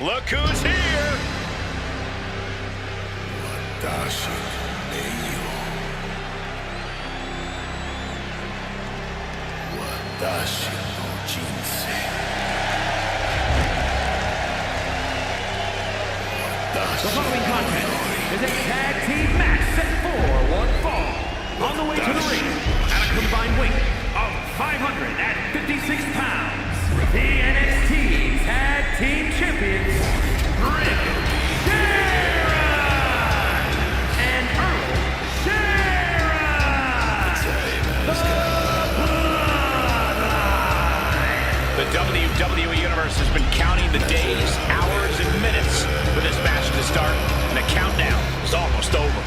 Look who's here! The following contest is a tag team match set for one fall. On the way to the ring, at a combined weight of 556 pounds, the NXT Tag Team Champions, BrightGamerLord and Earl Shearer. The WWE Universe has been counting the days, hours, and minutes for this match to start, and the countdown is almost over.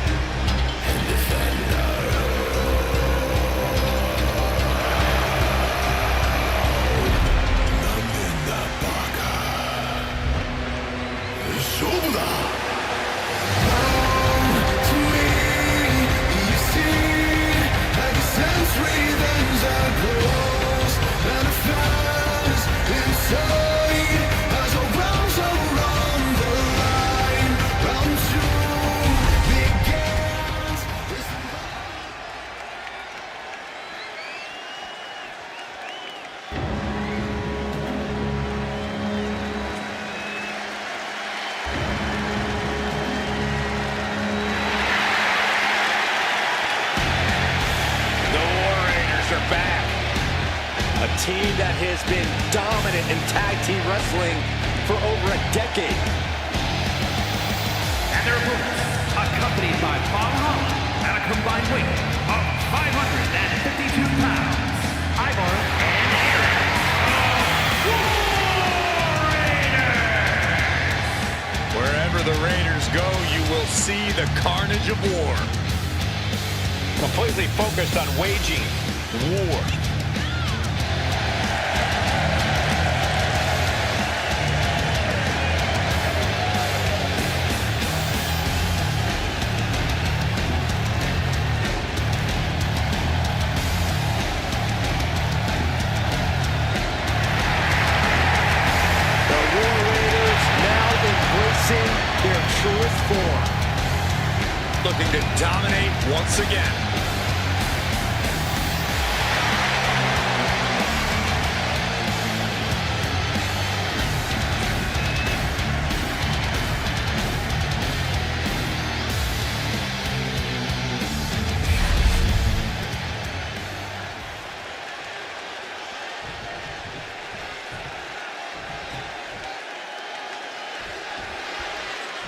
A team that has been dominant in tag team wrestling for over a decade. And their opponents, accompanied by Bob Holland at a combined weight of 552 pounds, Ivar and Eric, the War Raiders! Wherever the Raiders go, you will see the carnage of war. Completely focused on waging war. Their truest form. Looking to dominate once again.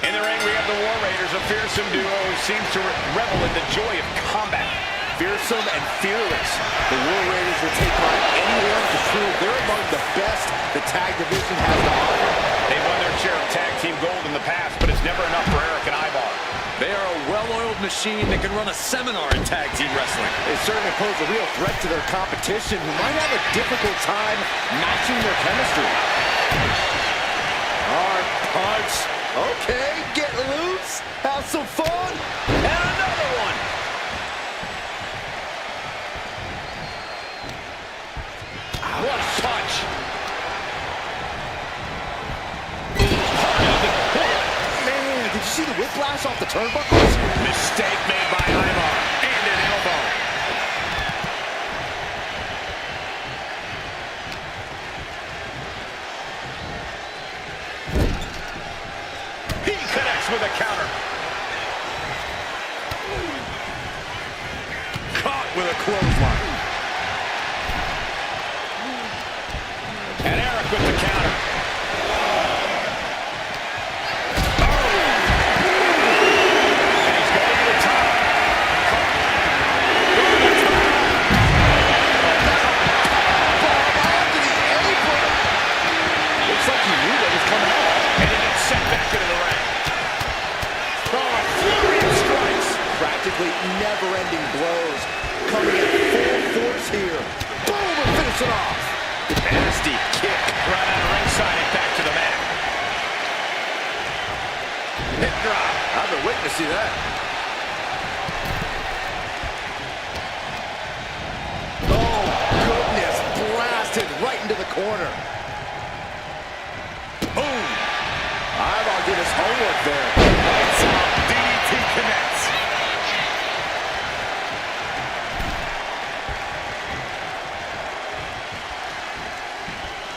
In the ring, we have the War Raiders, a fearsome duo who seems to revel in the joy of combat. Fearsome and fearless, the War Raiders will take on anyone to prove they're among the best the tag division has to offer. They've won their share of tag team gold in the past, but it's never enough for Eric and Ivar. They are a well-oiled machine that can run a seminar in tag team wrestling. They certainly pose a real threat to their competition, who might have a difficult time matching their chemistry. Hard punch. Okay, get loose, have some fun, and another one. What a punch. Man, did you see the whiplash off the turnbuckles? Mistake made by Ivar, and an elbow. With a counter. Caught with a clothesline. And Eric with the counter. Oh! And he's going to the top. Going to the top. Onto the apron. Looks like he knew that was coming out. And he gets sent back into the ring. Practically never-ending blows coming at full force here. Boom, and finish it off. Nasty kick right out of ringside and back to the mat. Hip drop. I've been waiting to see that. Oh, goodness. Blasted right into the corner. Boom.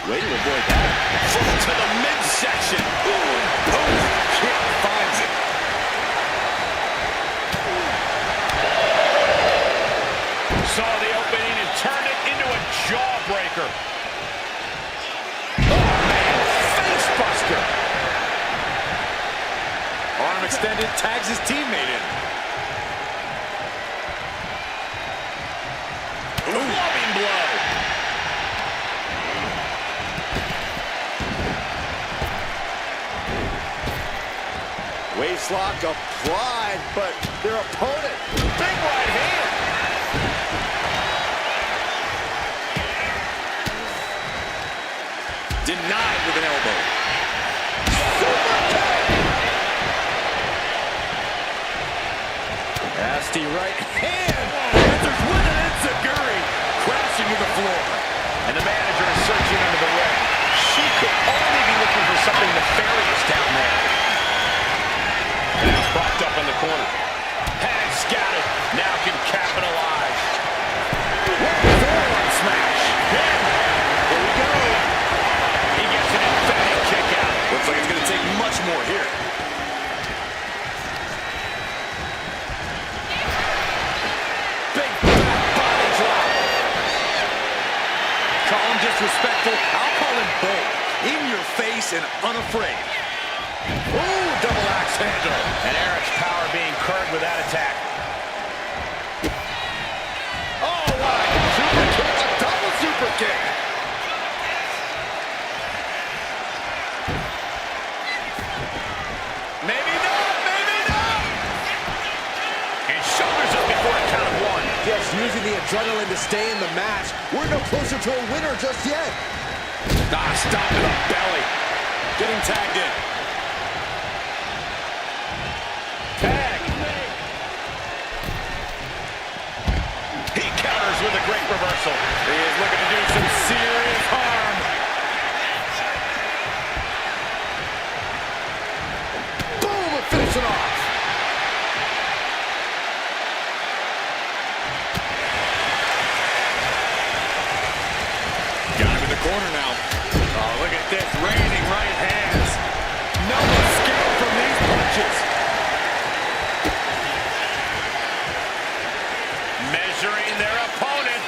Way to avoid that. Foot to the midsection. Boom. Post kick finds it. Saw the opening and turned it into a jawbreaker. Oh, man. Face buster. Arm extended, tags his teammate in. Loving blow. Waistlock applied, but their opponent, big right hand. Denied with an elbow. Super kick. Nasty right hand. Answers with an enziguri. Crashing to the floor. And the manager is searching under the ring. She could only be looking for something nefarious down there. Now propped up in the corner. Has got it. Now can capitalize. Forearm smash. Here we go. He gets an emphatic kick out. Looks like it's going to take much more here. Big back body drop. Call him disrespectful. I'll call him bold. In your face and unafraid. Ooh, double axe handle. And Eric's power being curbed with that attack. Oh, what a super kick. A double super kick. Maybe not, maybe not. And shoulders up before a count of one. Just using the adrenaline to stay in the match. We're no closer to a winner just yet. Ah, stop to the belly. Getting tagged in. Tag. He counters with a great reversal. He is looking to do some serious harm. Boom, and finish it off. Got him in the corner now. Oh, look at this, raining right hands. No escape from these punches. Measuring their opponent.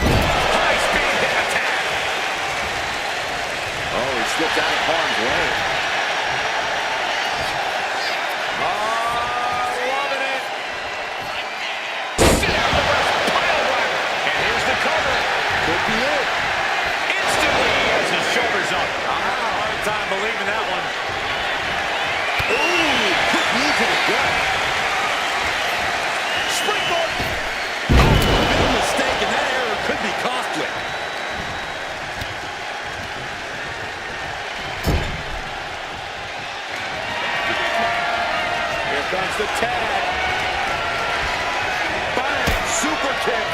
High-speed hip attack. Oh, he slipped out of harm's way. Oh, loving it. Down the first pile driver. And here's the cover. Could be it. Instantly he has his shoulders up. I had a hard time believing that one. Ooh, quick knee to the gut. Springboard. Oh, big mistake, and that error could be costly. Here comes the tag. Bang, super kick.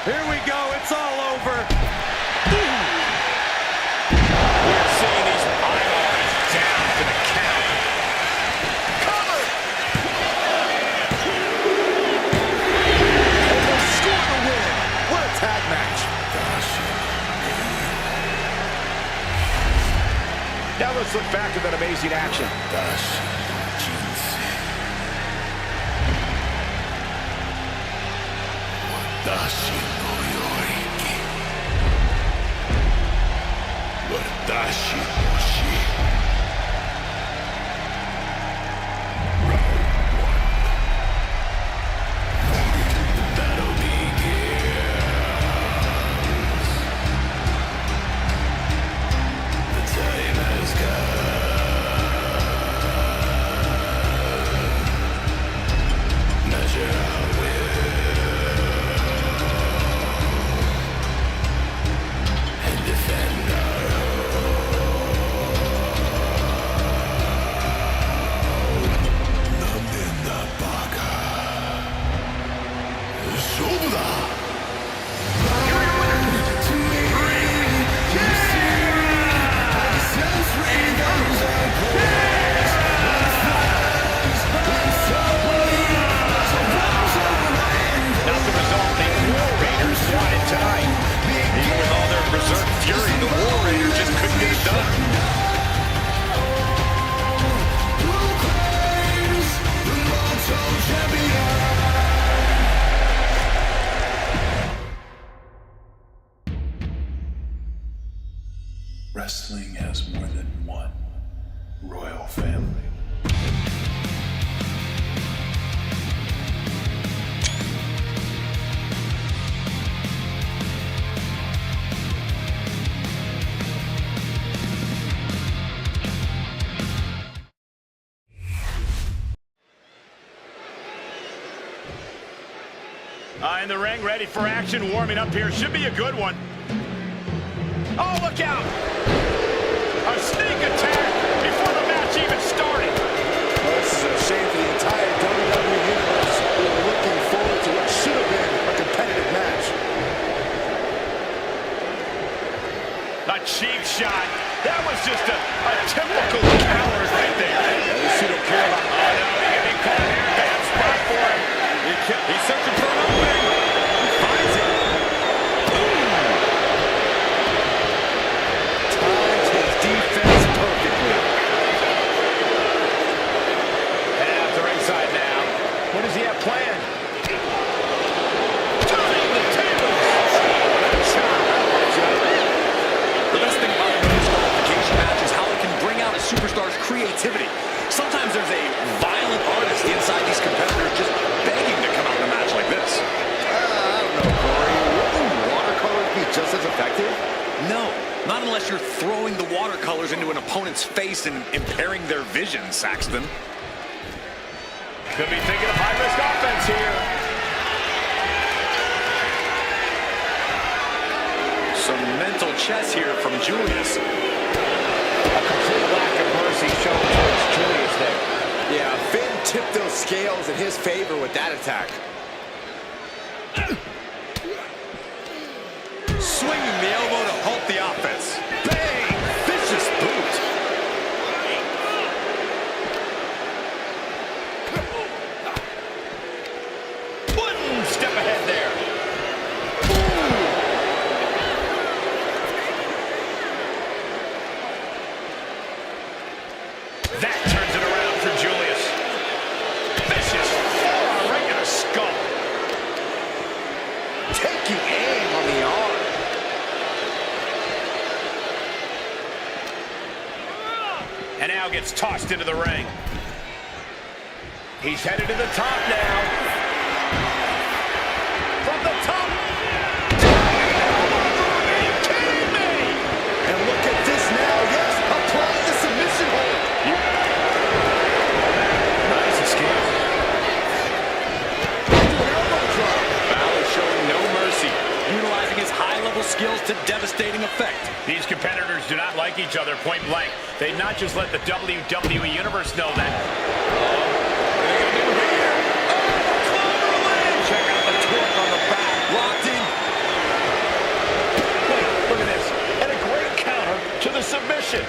Here we go, it's all over. We're seeing these eyeballs down to the count. Cover! And they score the win. What a tag match. Now let's look back at that amazing action. Not the result the War Raiders wanted tonight. In the ring, ready for action, warming up here. Should be a good one. Oh, look out! A sneak attack before the match even started. Well, this is a shame for the entire WWE Universe. We were looking forward to what should have been a competitive match. A cheap shot. That was just a typical coward right there. At least you don't care about Oh, no, he can be caught here. Bad spot for him. He's searching for an opening. He finds it. times his defense perfectly. And out to ringside now. What does he have planned? Turning the tables. The best thing about a no disqualification match is how it can bring out a superstar's creativity. Sometimes there's a violent artist inside these competitors just begging to come out in a match like this. I don't know, Corey. Wouldn't watercolors be just as effective? No, not unless you're throwing the watercolors into an opponent's face and impairing their vision, Saxton. Could be thinking of high-risk offense here. Some mental chess here from Julius. A complete lack of mercy shown towards Julius there. Yeah, Finn tipped those scales in his favor with that attack. Swinging the elbow to halt the offense. Bang! Vicious boot. One step ahead there. That turns it around for Julius. Vicious forearm right in the skull. Taking aim on the arm. And now gets tossed into the ring. He's headed to the top now. From the top. Are you kidding me? And look at this now. Yes, applying the submission hold. Nice escape. Into an elbow drop. Balor showing no mercy, utilizing his high-level skills to devastating effect. These competitors do not like each other point blank. They not just let the WWE Universe know that. Check out the torque on the back. Locked in. Look at this. And a great counter to the submission.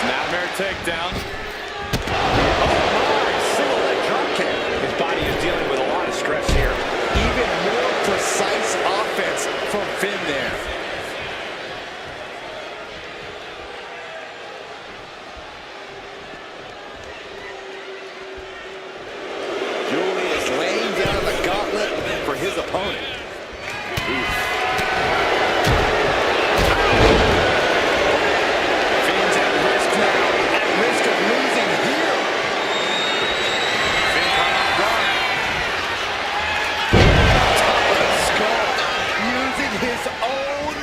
Snapmare takedown. Single leg drop kick. His body is dealing with a lot of stress here. Even more precise offense from Finn there. Julius laying down the gauntlet for his opponent. Finn's at risk now, at risk of losing here. Finn caught off guard. Top of the skull, using his own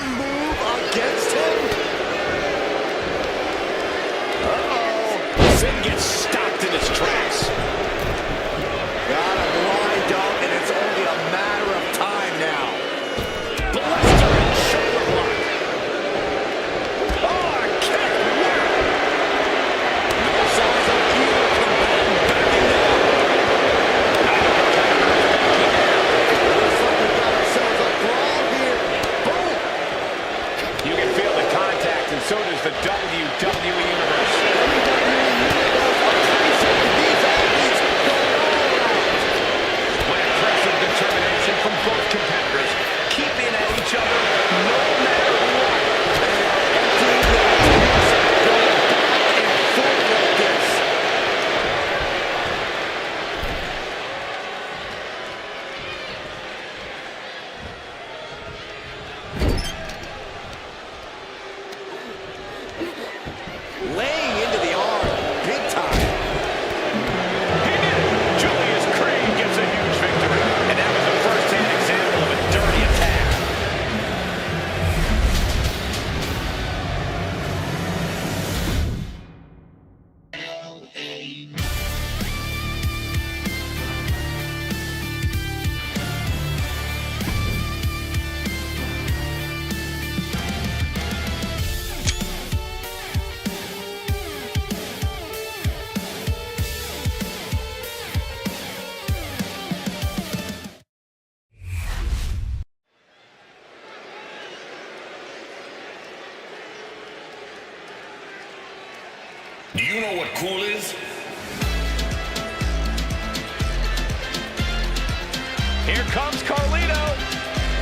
comes Carlito.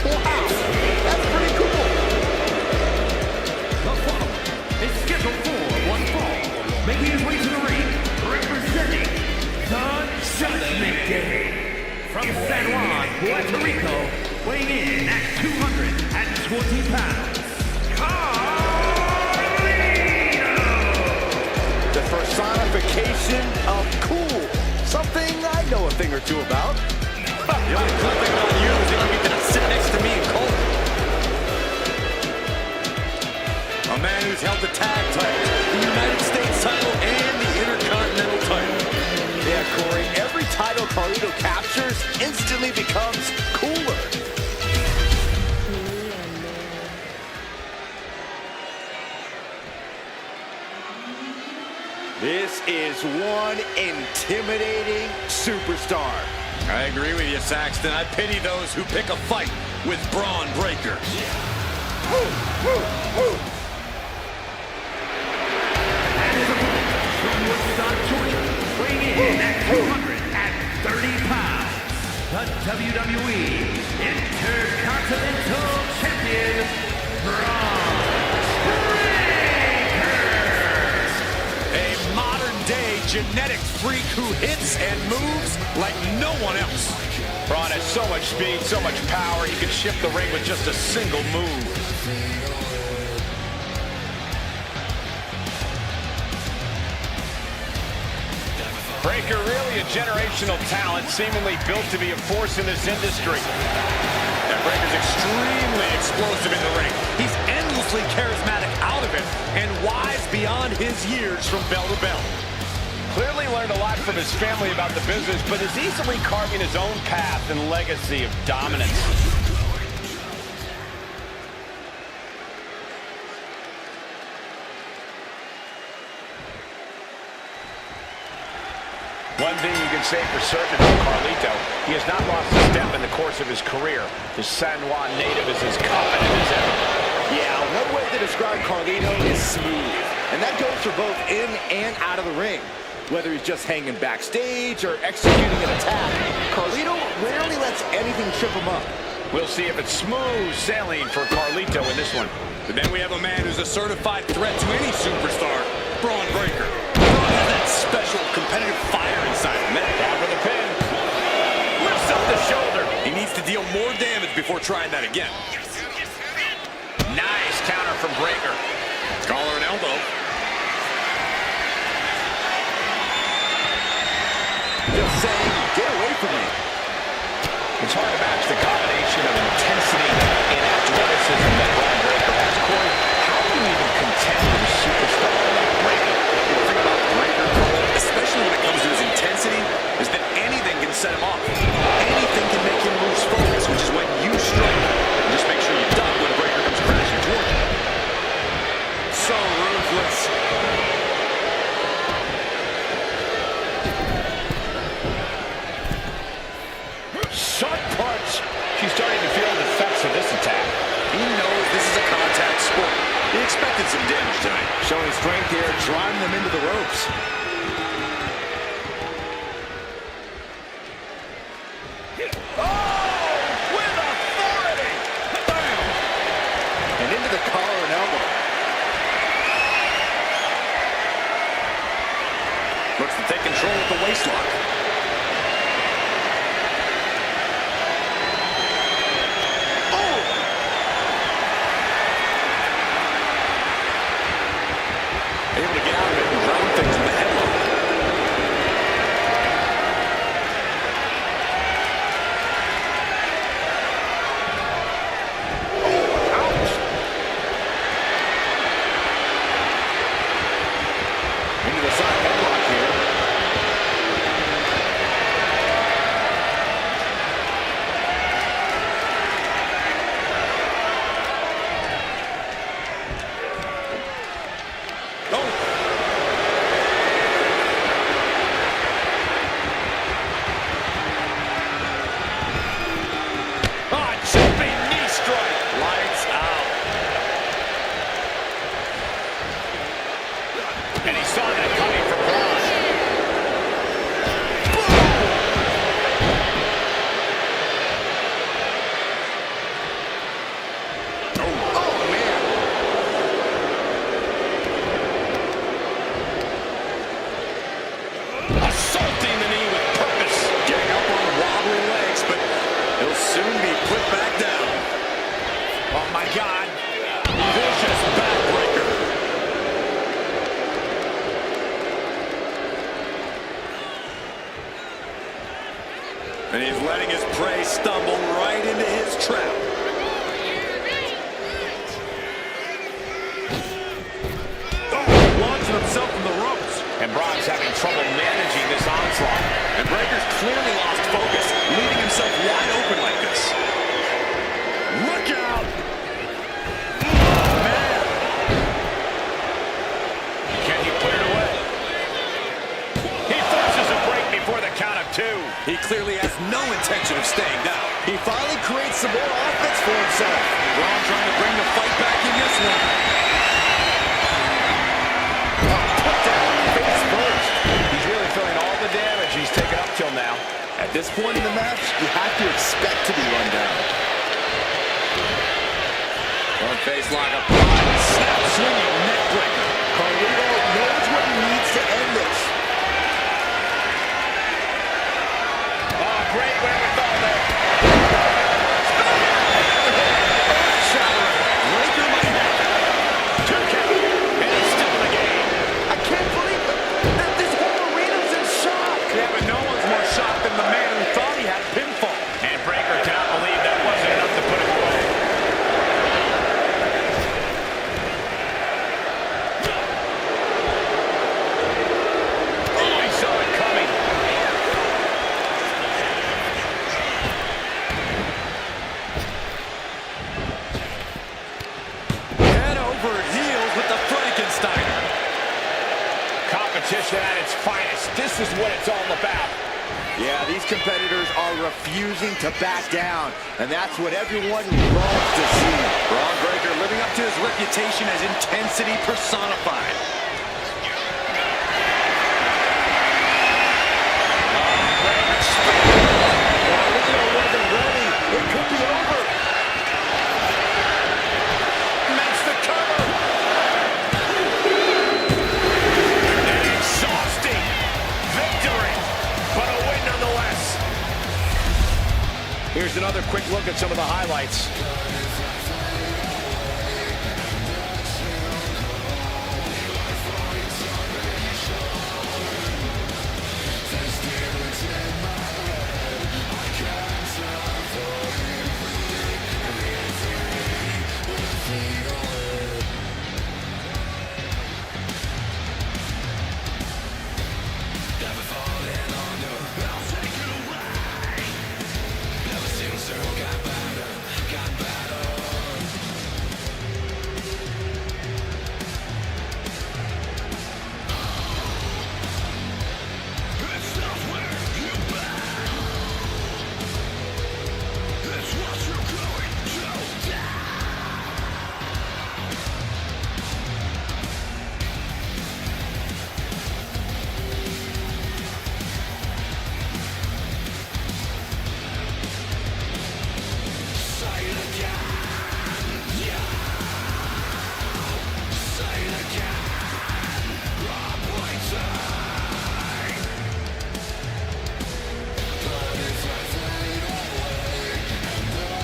Wow, that's pretty cool. The following is scheduled for one fall, making his way to the ring, representing the Judgment Day. From San Juan, Puerto Rico, weighing in at 220 pounds, The personification of cool. Something I know a thing or two about. The only cool thing about you is that you get to sit next to me and Cole. A man who's held the tag title, the United States title, and the Intercontinental title. Yeah, Corey, every title Carlito captures instantly becomes cooler. This is one intimidating superstar. I agree with you, Saxton. I pity those who pick a fight with Braun Breaker. from Woodstock, Georgia, weighing in at 230 pounds, the WWE Intercontinental Champion, Braun Breaker. A modern-day genetic freak who hits and moves like no one else. Braun has so much speed, so much power, he can shift the ring with just a single move. Breaker, really a generational talent, seemingly built to be a force in this industry. And Breaker's extremely explosive in the ring. He's endlessly charismatic out of it and wise beyond his years from bell to bell. Clearly learned a lot from his family about the business, but is easily carving his own path and legacy of dominance. One thing you can say for certain about Carlito, he has not lost a step in the course of his career. The San Juan native is as confident as ever. Yeah, one way to describe Carlito is smooth. And that goes for both in and out of the ring. Whether he's just hanging backstage or executing an attack, Carlito rarely lets anything trip him up. We'll see if it's smooth sailing for Carlito in this one. But then we have a man who's a certified threat to any superstar, Braun Breaker. Braun has that special competitive fire inside him. Down for the pin. Lifts up the shoulder. He needs to deal more damage before trying that again. Nice counter from Breaker. Collar and elbow. Just saying, get away from me. It's hard to match the combination of intensity and athleticism that Braun Breaker has. Corey, how do you even contend with a superstar like Breaker? The thing about Breaker, especially when it comes to his intensity, is that anything can set him off. Anything can make him lose focus, which is when you strike. And just make sure you duck when Breaker comes crashing toward you. So ruthless. Sharp punch. She's starting to feel the effects of this attack. He knows this is a contact sport. He expected some damage tonight. Showing strength here, driving them into the ropes. Oh, with authority. Bam. And into the collar and elbow. Looks to take control with the waistlock. Able to get out of it and round things in the headlock. Ouch. Into the side headlock here. And he's letting his prey stumble right into his trap. Launching himself from the ropes. And Brock's having trouble managing this onslaught. And Breaker's clearly lost focus, leaving himself wide open like this. Look out! Oh, man! Can he put it away? He forces a break before the count of 2. He clearly has no intention of staying down. He finally creates some more offense for himself. Braun trying to bring the fight back in this one. Put down face first. He's really feeling all the damage he's taken up till now. At this point in the match, you have to expect to be run down. Front face lock applied. Snap swinging neck breaker. Carlito knows what he needs to end this. Oh, great wherewithal there. Breaker might have it. 2 count. And he's still in the game. I can't believe that this whole arena's in shock. Yeah, but no one's more shocked than the man who thought he had pinfall. And Breaker cannot believe that wasn't enough to put him away. Oh, he saw it coming. Head over heels with the Frankensteiner. Competition at its finest. This is what it's all about. Yeah, these competitors are refusing to back down, and that's what everyone loves to see. Braun Breaker living up to his reputation as intensity personified. Carlito wasn't ready. It could be over. Makes the cover. An exhausting victory, but a win nonetheless. Here's another quick look at some of the highlights.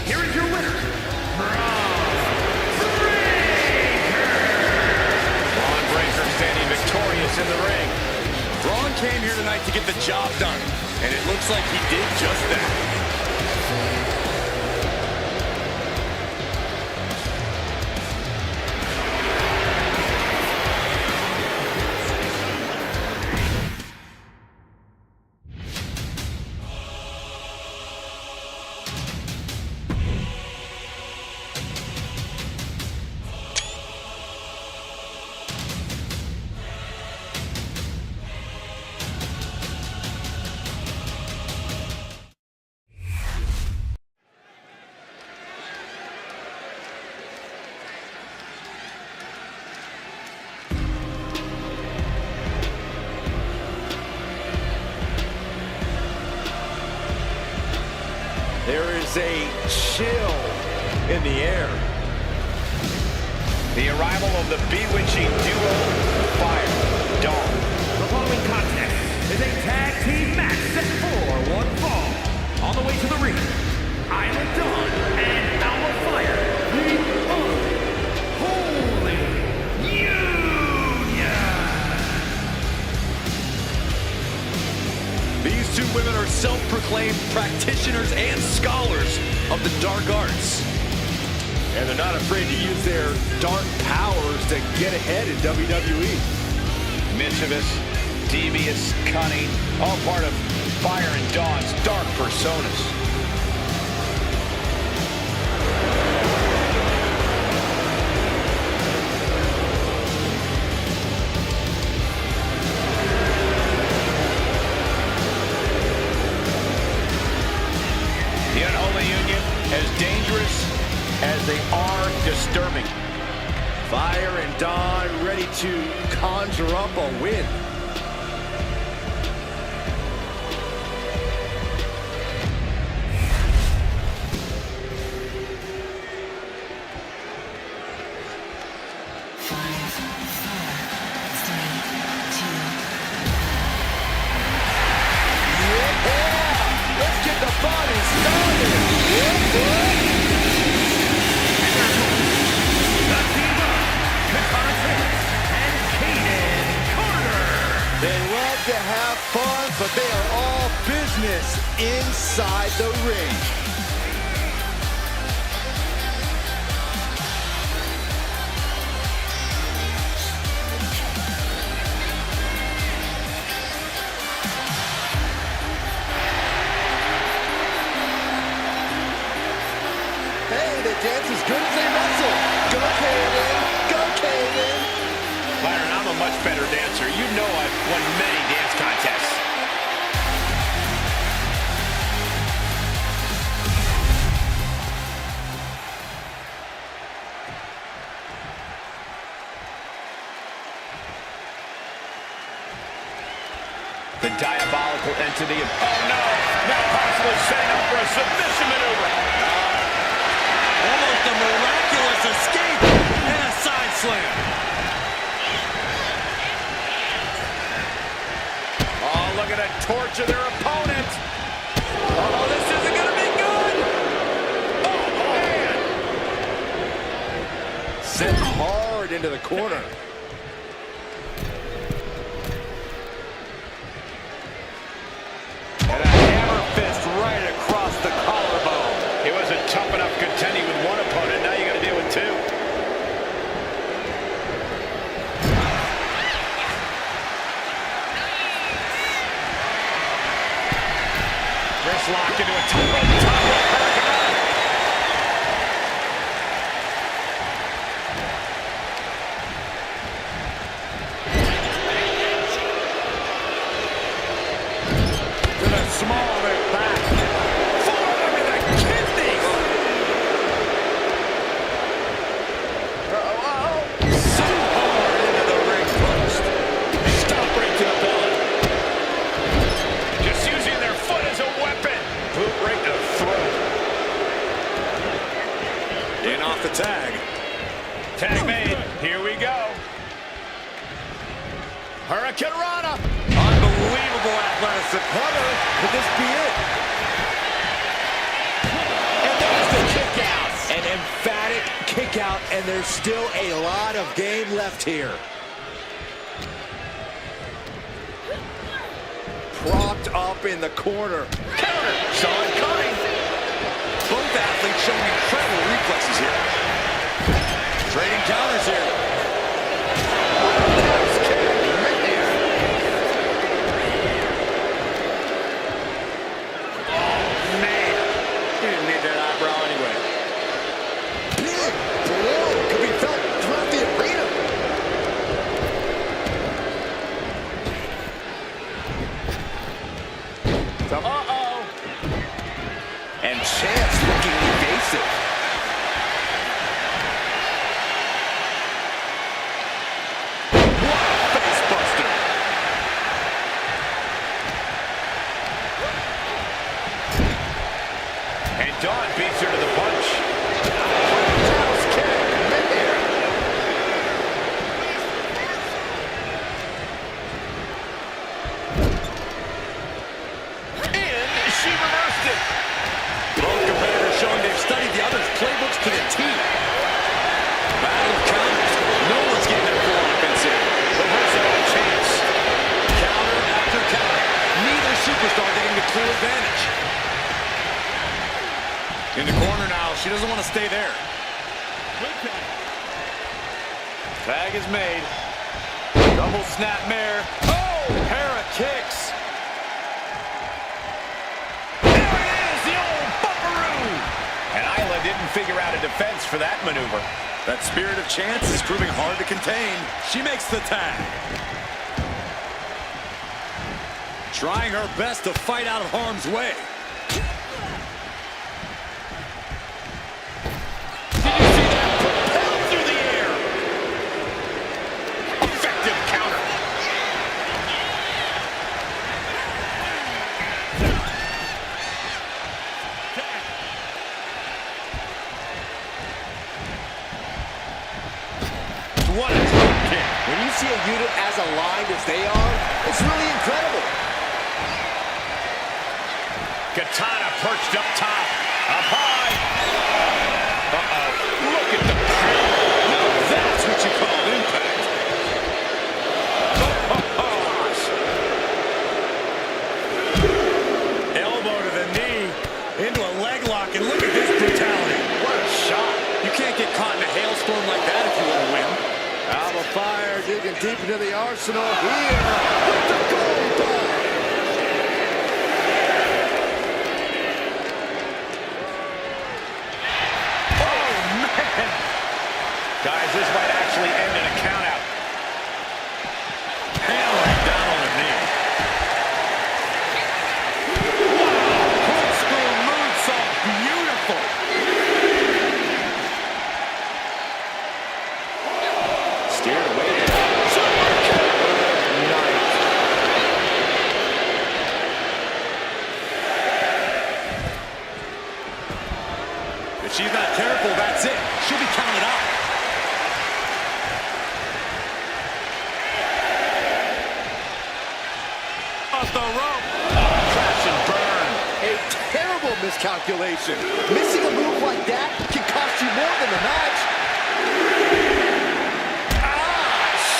Here is your winner, Braun Breaker standing victorious in the ring. Braun came here tonight to get the job done, and it looks like he did just that. There is a chill in the air. The arrival of the bewitching duo, Fire Dawn. The following contest is a tag team match set for one fall. On the way to the ring, Island Dawn and Alpha Fire, the Unholy Union. These two women are self self-proclaimed practitioners and scholars of the dark arts. And they're not afraid to use their dark powers to get ahead in WWE. Mischievous, devious, cunning, all part of Fire and Dawn's dark personas. The unholy union, as dangerous as they are disturbing. Fire and Dawn ready to conjure up a win. To have fun, but they are all business inside the ring. Hey, they dance as good as they wrestle. Go Kaden, go Kaden. Byron, I'm a much better dancer. You know I've won many dance contests. The diabolical entity of... Oh, no! Now possibly setting up for a submission maneuver. Almost a miraculous escape and a side slam. Oh, look at that torture their opponent. Oh, this isn't going to be good. Oh, man. Sent hard into the corner. And a hammer fist right across the collarbone. It wasn't tough enough contending with one opponent. Now you got to deal with two. Wrist locked into a top rope. To the small of it back. Forward with the kidneys. So hard into the ring post. Stop right to the belly. Just using their foot as a weapon. Boot right to the throat. In off the tag. Tag made. Here we go. Hurricane Rana. Unbelievable athleticism. Hunter, could this be it? And there's the kick out. An emphatic kick out, and there's still a lot of game left here. Propped up in the corner. Counter. Saw it coming. Both athletes showing incredible reflexes here. Trading counters here. And Chance looking evasive. What a face buster. And Dawn beats her to the punch. House kick. Mid-air. And she reversed it. Both competitors showing they've studied the other's playbooks to the T. Battle of counters. No one's getting their full offense in. But where's that chance? Counter after counter. Neither superstar getting the clear advantage. In the corner now. She doesn't want to stay there. Tag is made. Double snap mare. Oh, pair of kicks. There it is, the old bumperoo. And Isla didn't figure out a defense for that maneuver. That spirit of chance is proving hard to contain. She makes the tag. Trying her best to fight out of harm's way. Did you see that? Propelled through the air. Effective counter. What a drop kick. When you see a unit as aligned as they are, it's really incredible. Katana perched up top. Up high. Uh-oh. Look at the power. Now that's what you call impact. Elbow to the knee. Into a leg lock. And look at this brutality. What a shot. You can't get caught in a hailstorm like that if you want to win. Alba Fire digging deep into the arsenal here with the gold bar. Oh, man. Guys, this might actually end in a countout. Hammering down on the knee. Wow. Corkscrew moonsault. Beautiful. Steered away there. Super kick. Nice. If she's not careful, that's it. She'll be counted out. Off the rope. Crash and burn. A terrible miscalculation. Missing a move like that can cost you more than the match.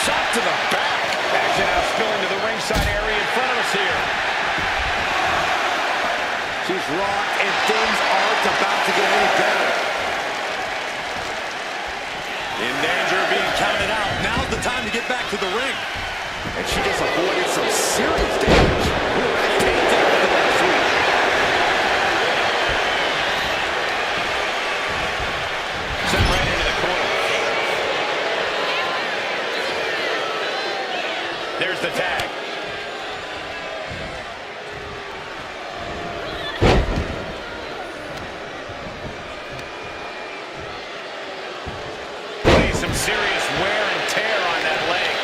Shot to the back. Action now spilling to the ringside area in front of us here. She's rocked and things aren't about to get any better. In danger of being counted out. Now's the time to get back to the ring. And she just avoided some serious damage. Ooh, that can't take the last week. Sent right into the corner. There's the tag. Putting some serious wear and tear on that leg.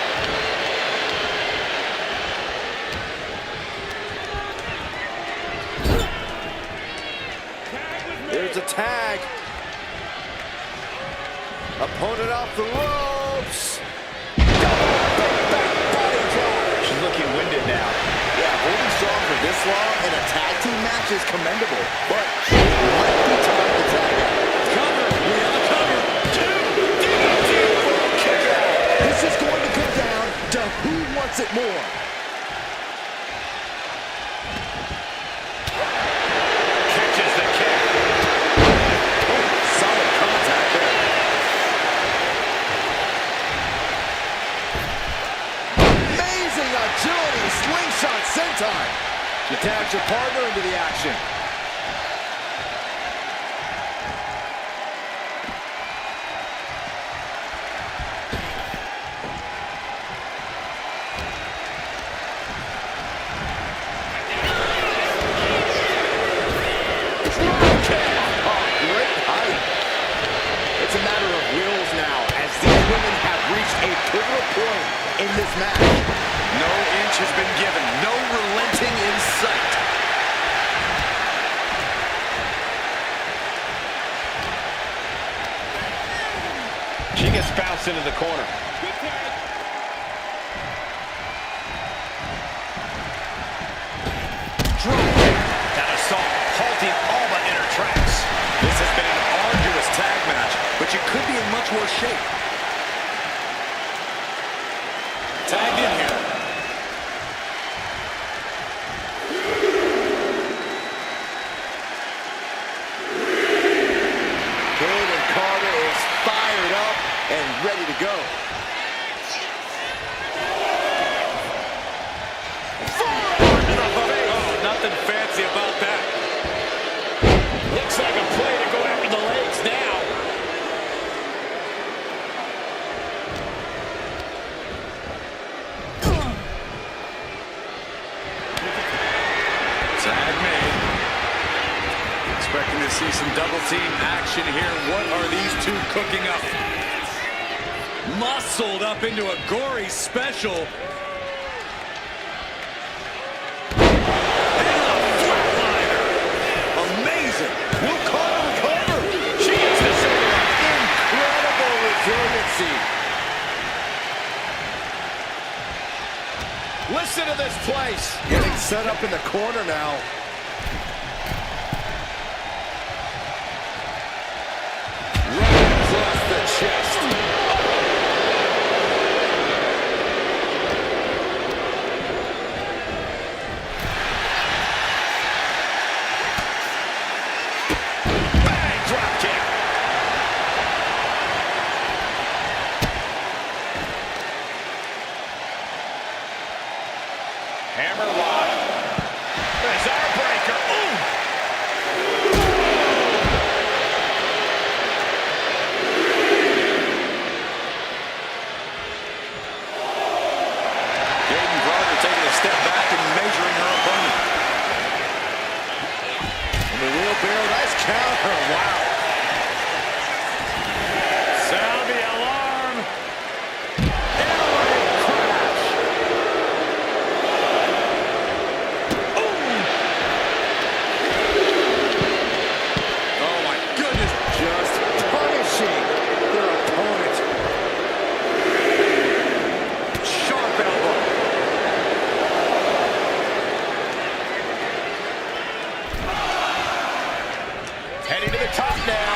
There's a tag. Opponent off the ropes. Body drop. She's looking winded now. Yeah, holding strong for this long in a tag team match is commendable, but it might be time to tag out. Cover. We have a cover. Kick out. This is going to come down to who wants it more. Catches the kick. Solid contact there. Amazing agility, slingshot senton. She tags her partner into the action. Great height. It's a matter of wills now, as these women have reached a pivotal point in this match. No inch has been given. No relenting in sight. She gets bounced into the corner. That assault halting Alba in her tracks. This has been an arduous tag match, but you could be in much worse shape. Tagged in here. go. Oh, nothing fancy about that. Looks like a play to go after the legs now. Tag made. Expecting to see some double team action here. What are these two cooking up? Muscled up into a gory special. And a flatliner. Amazing. Will Carter recover? She is the incredible resiliency. Listen to this place. Getting set up in the corner now. Right across the chest. Bang, drop kick. Hammerlock. There's our breaker. Ooh. Hayden Carter taking a step back and measuring her opponent. And the wheelbarrow, nice counter. Wow. Sound the alarm. Oh my goodness. Just punishing their opponent. Sharp elbow. Heading to the top now.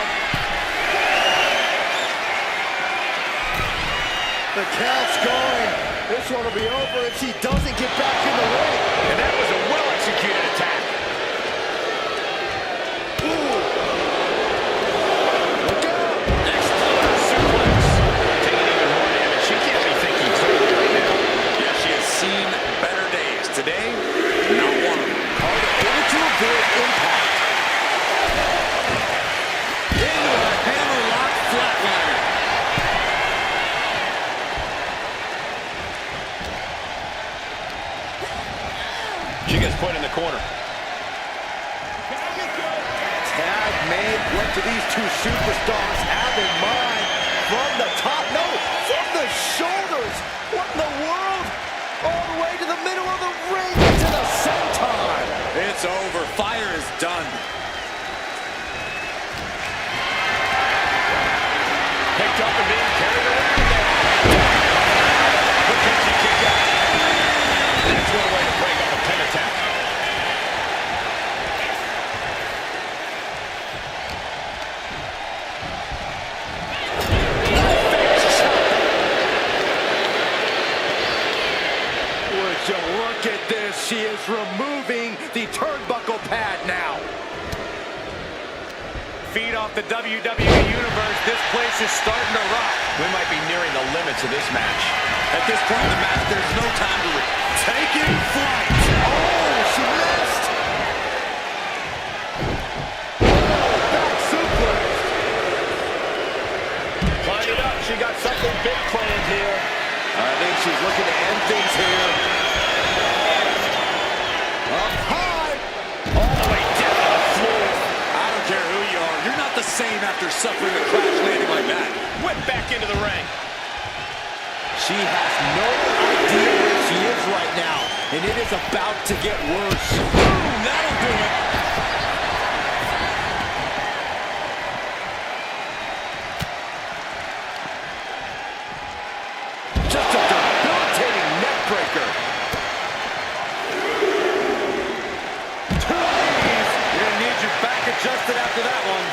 The count's going. This one will be over if she doesn't get back in the ring. And that was a well-executed attack. Ooh. Look out. Exploder suplex. Taking even more damage. She can't be thinking clearly right now. Yeah, she has seen better days. Today, not one of them. Carter able to avoid impact. Into a hammerlock flatliner. She gets put in the corner. Tag made. What do these two superstars have in mind? From the top, no, from the shoulders. What in the world? All the way to the middle of the ring to the senton. It's over. Fire is done. Picked up and being carried around now. But can she kick out? That's one way to break up a pin attack. Would you look at this? She is removing the turnbuckle pad now. Feed off the WWE Universe. This place is starting to rock. We might be nearing the limits of this match. At this point in the match, there's no time to taking flight. Oh, she missed. Back suplex. Line it up. She got something big planned here. I think she's looking to end things here. Up high. All the way down to the floor. I don't care who you are. You're not the same after suffering a crash landing like that. Whip back into the ring. She has no idea where she is right now, and it is about to get worse. Boom, that'll do it. Just a debilitating neck breaker. Two knees. You're gonna need your back adjusted after that one.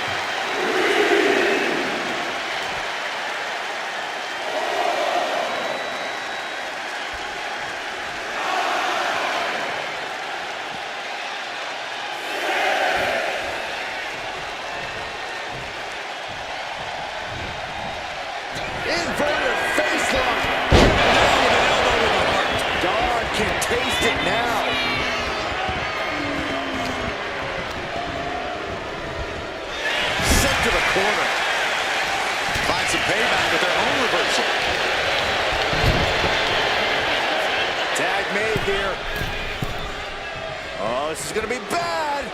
is going to be bad.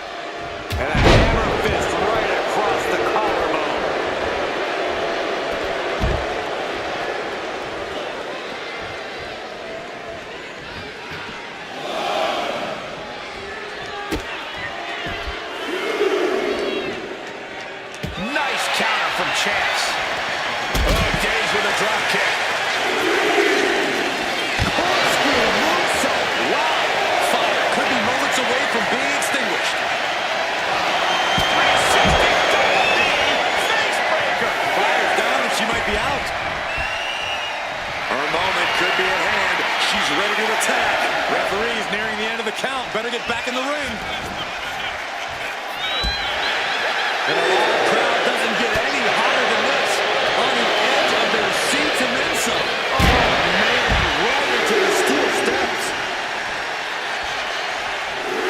And a hammer fist right across the collarbone. Nice counter from Chance. Oh, Days with a drop kick. Wow! Fire could be moments away from being extinguished. 360 double knee face breaker. Fire's down and she might be out. Her moment could be at hand. She's ready to attack. Referee's nearing the end of the count. Better get back in the ring. And the live crowd doesn't get any hotter than this. On the edge of their seats and then some. Oh, man, right into the steel steps.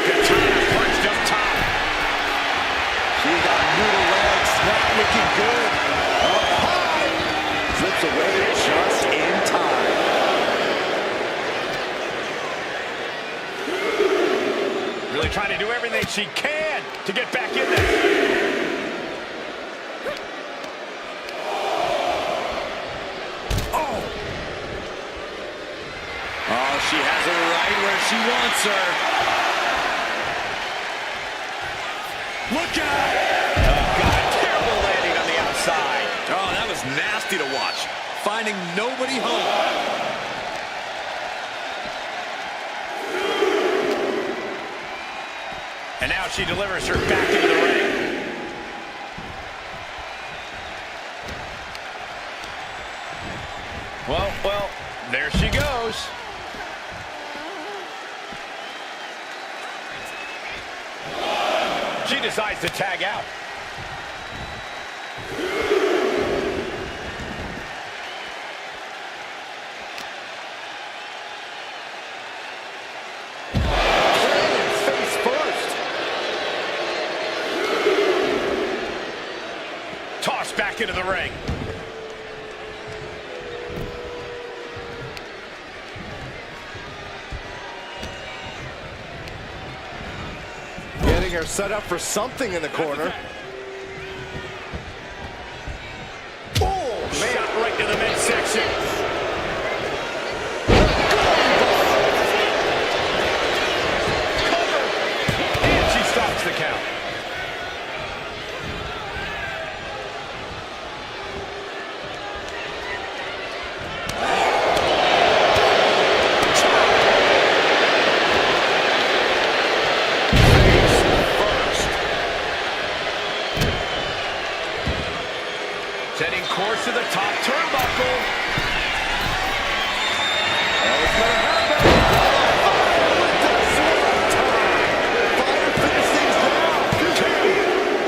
Katana punched up top. She got noodle legs, not looking good. Up high. Flips away just in time. Really trying to do everything she can to get back in there. Oh, she has her right where she wants her. Look out! Oh, God, terrible landing on the outside. Oh, that was nasty to watch. Finding nobody home. And now she delivers her back into the ring. Well, there she goes. She decides to tag out. Face first. Tossed back into the ring. Getting her set up for something in the corner. Oh, man. Shot right to the midsection. And she stops the count. Setting course to the top turnbuckle. Oh, it's gonna happen. Fire with the sword time. Fire finish things down.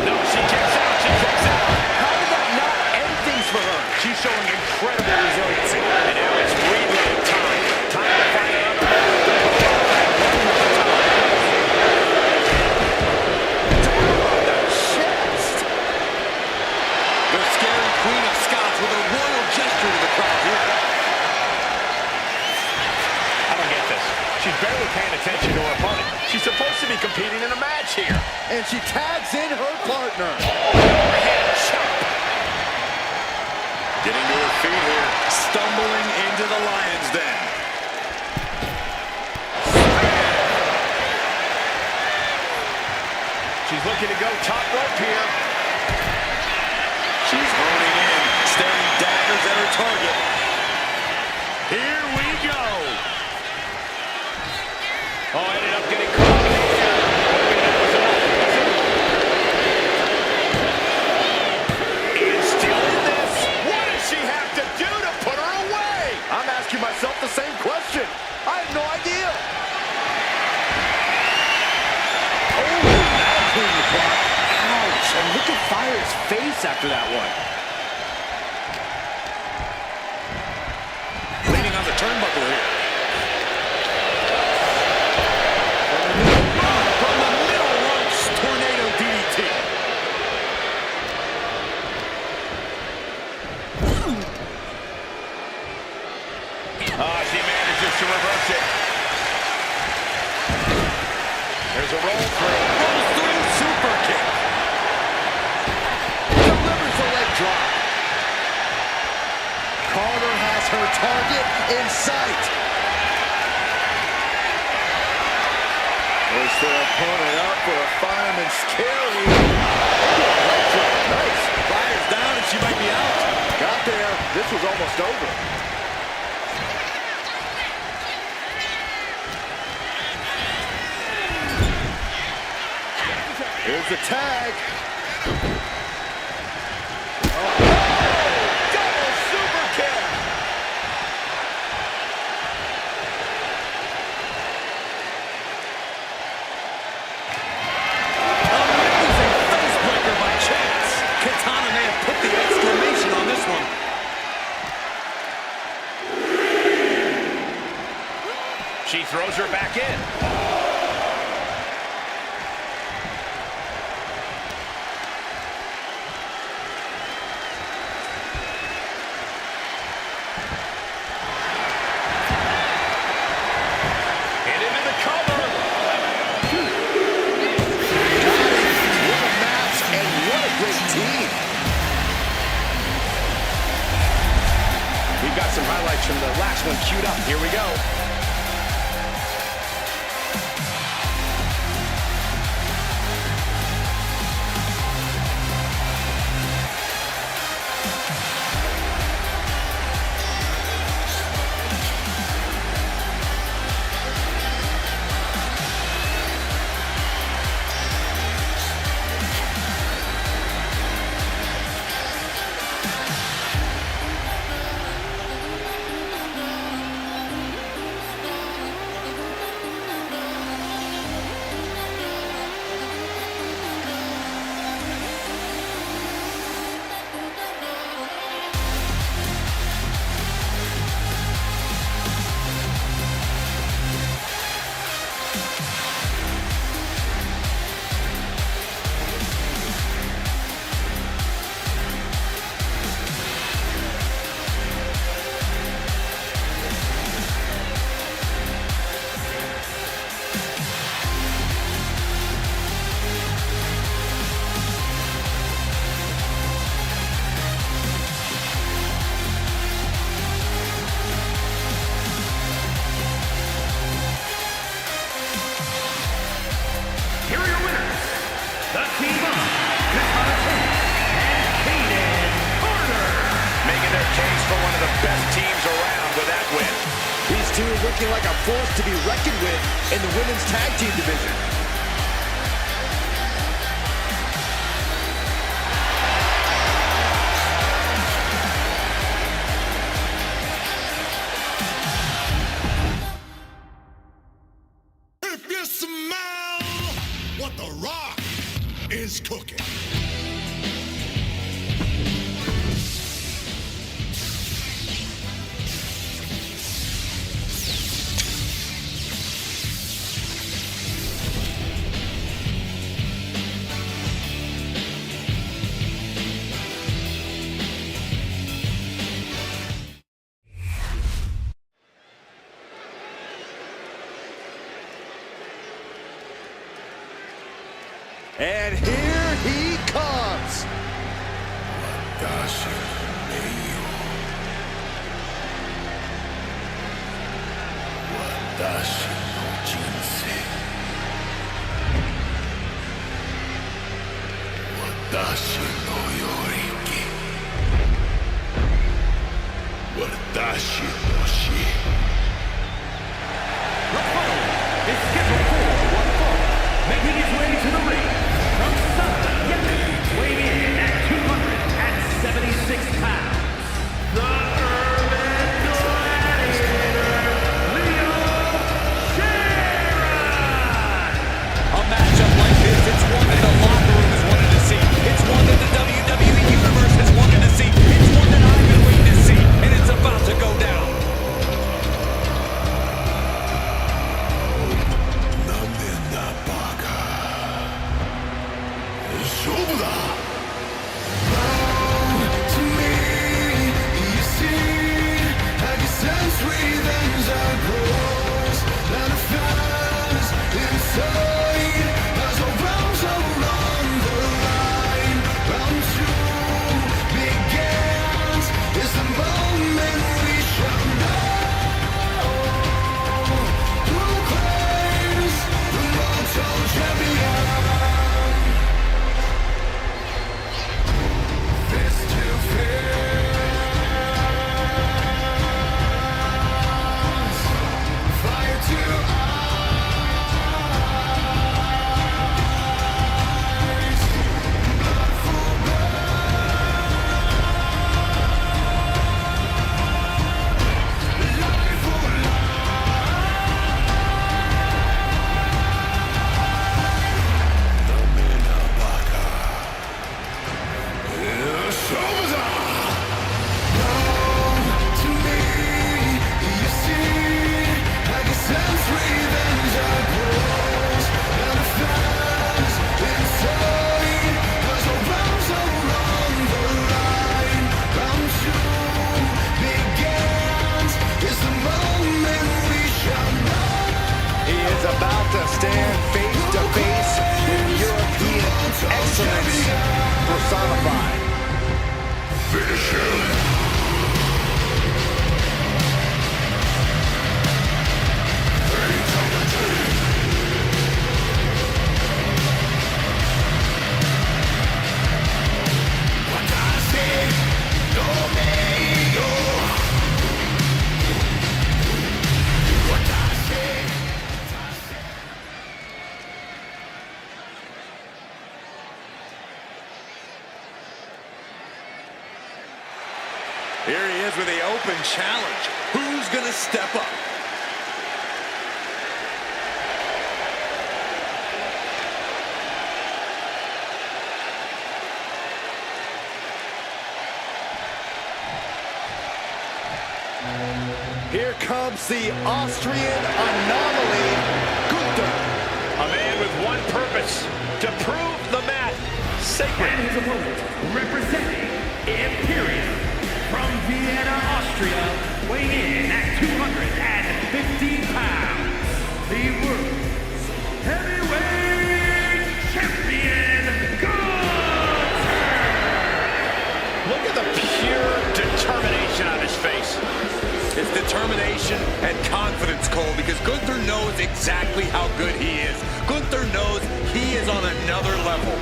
No, she kicks out. She kicks out. How did that not end things for her? She's showing incredible resiliency. And now it's reload time. Time to find another move to pull off that one more time. Down on the chest. The scary Queen of Scots with a royal gesture to the crowd here. I don't get this. She's barely paying attention to her opponent. She's supposed to be competing in a match here. And she tags in her partner. Overhead chop. Getting to her feet here. Stumbling into the lion's den. She's looking to go top rope here. She's honing in, staring daggers at her target. Here we go. Oh, ended up getting caught in the air. Hoping that was enough. And still in this. What does she have to do to put her away? I'm asking myself the same question. I have no idea. Oh, that'll clean the clock. Ouch. And look at Fire's face after that one. Leaning on the turnbuckle here. From the middle ropes, tornado DDT. She manages to reverse it. There's a roll carry. Nice. Fire's down and she might be out. Got there. This was almost over. Here's the tag. Oh, double super kick. Amazing face breaker by Chance. Katana may have put the exclamation on this one. She throws her back in. We've got some highlights from the last one queued up. Here we go. Best teams around with that win. These two are looking like a force to be reckoned with in the women's tag team division. If you smell what The Rock is cooking. And here he comes. The fight is scheduled for one fall, making his way to the ring from Southern Yemen, weighing in at 276 pounds. The Urban Gladiator, Leo Sharon! A matchup like this, it's one that the locker room has wanted to see. It's one that the WWE Universe has wanted to see. It's one that I've been waiting to see, and it's about to go down. personified. Finish him. Here he is with the open challenge. Who's gonna step up? Here comes the Austrian anomaly, Gunther. A man with one purpose, to prove the math sacred. And his opponent, representing Imperium from Vienna, Austria, weighing in at 250 pounds, the world's heavyweight champion, Gunther! Look at the pure determination on his face. It's determination and confidence, Cole, because Gunther knows exactly how good he is. Gunther knows he is on another level.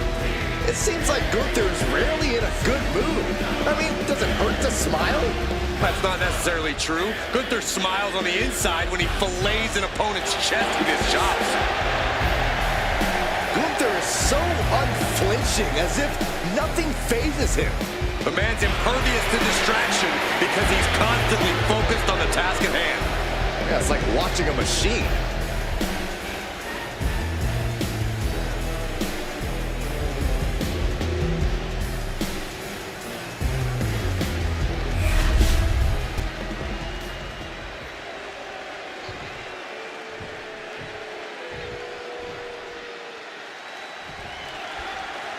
It seems like Gunther's rarely in a good mood. I mean, does it hurt to smile? That's not necessarily true. Gunther smiles on the inside when he fillets an opponent's chest with his chops. Gunther is so unflinching, as if nothing phases him. The man's impervious to distraction because he's constantly focused on the task at hand. Yeah, it's like watching a machine.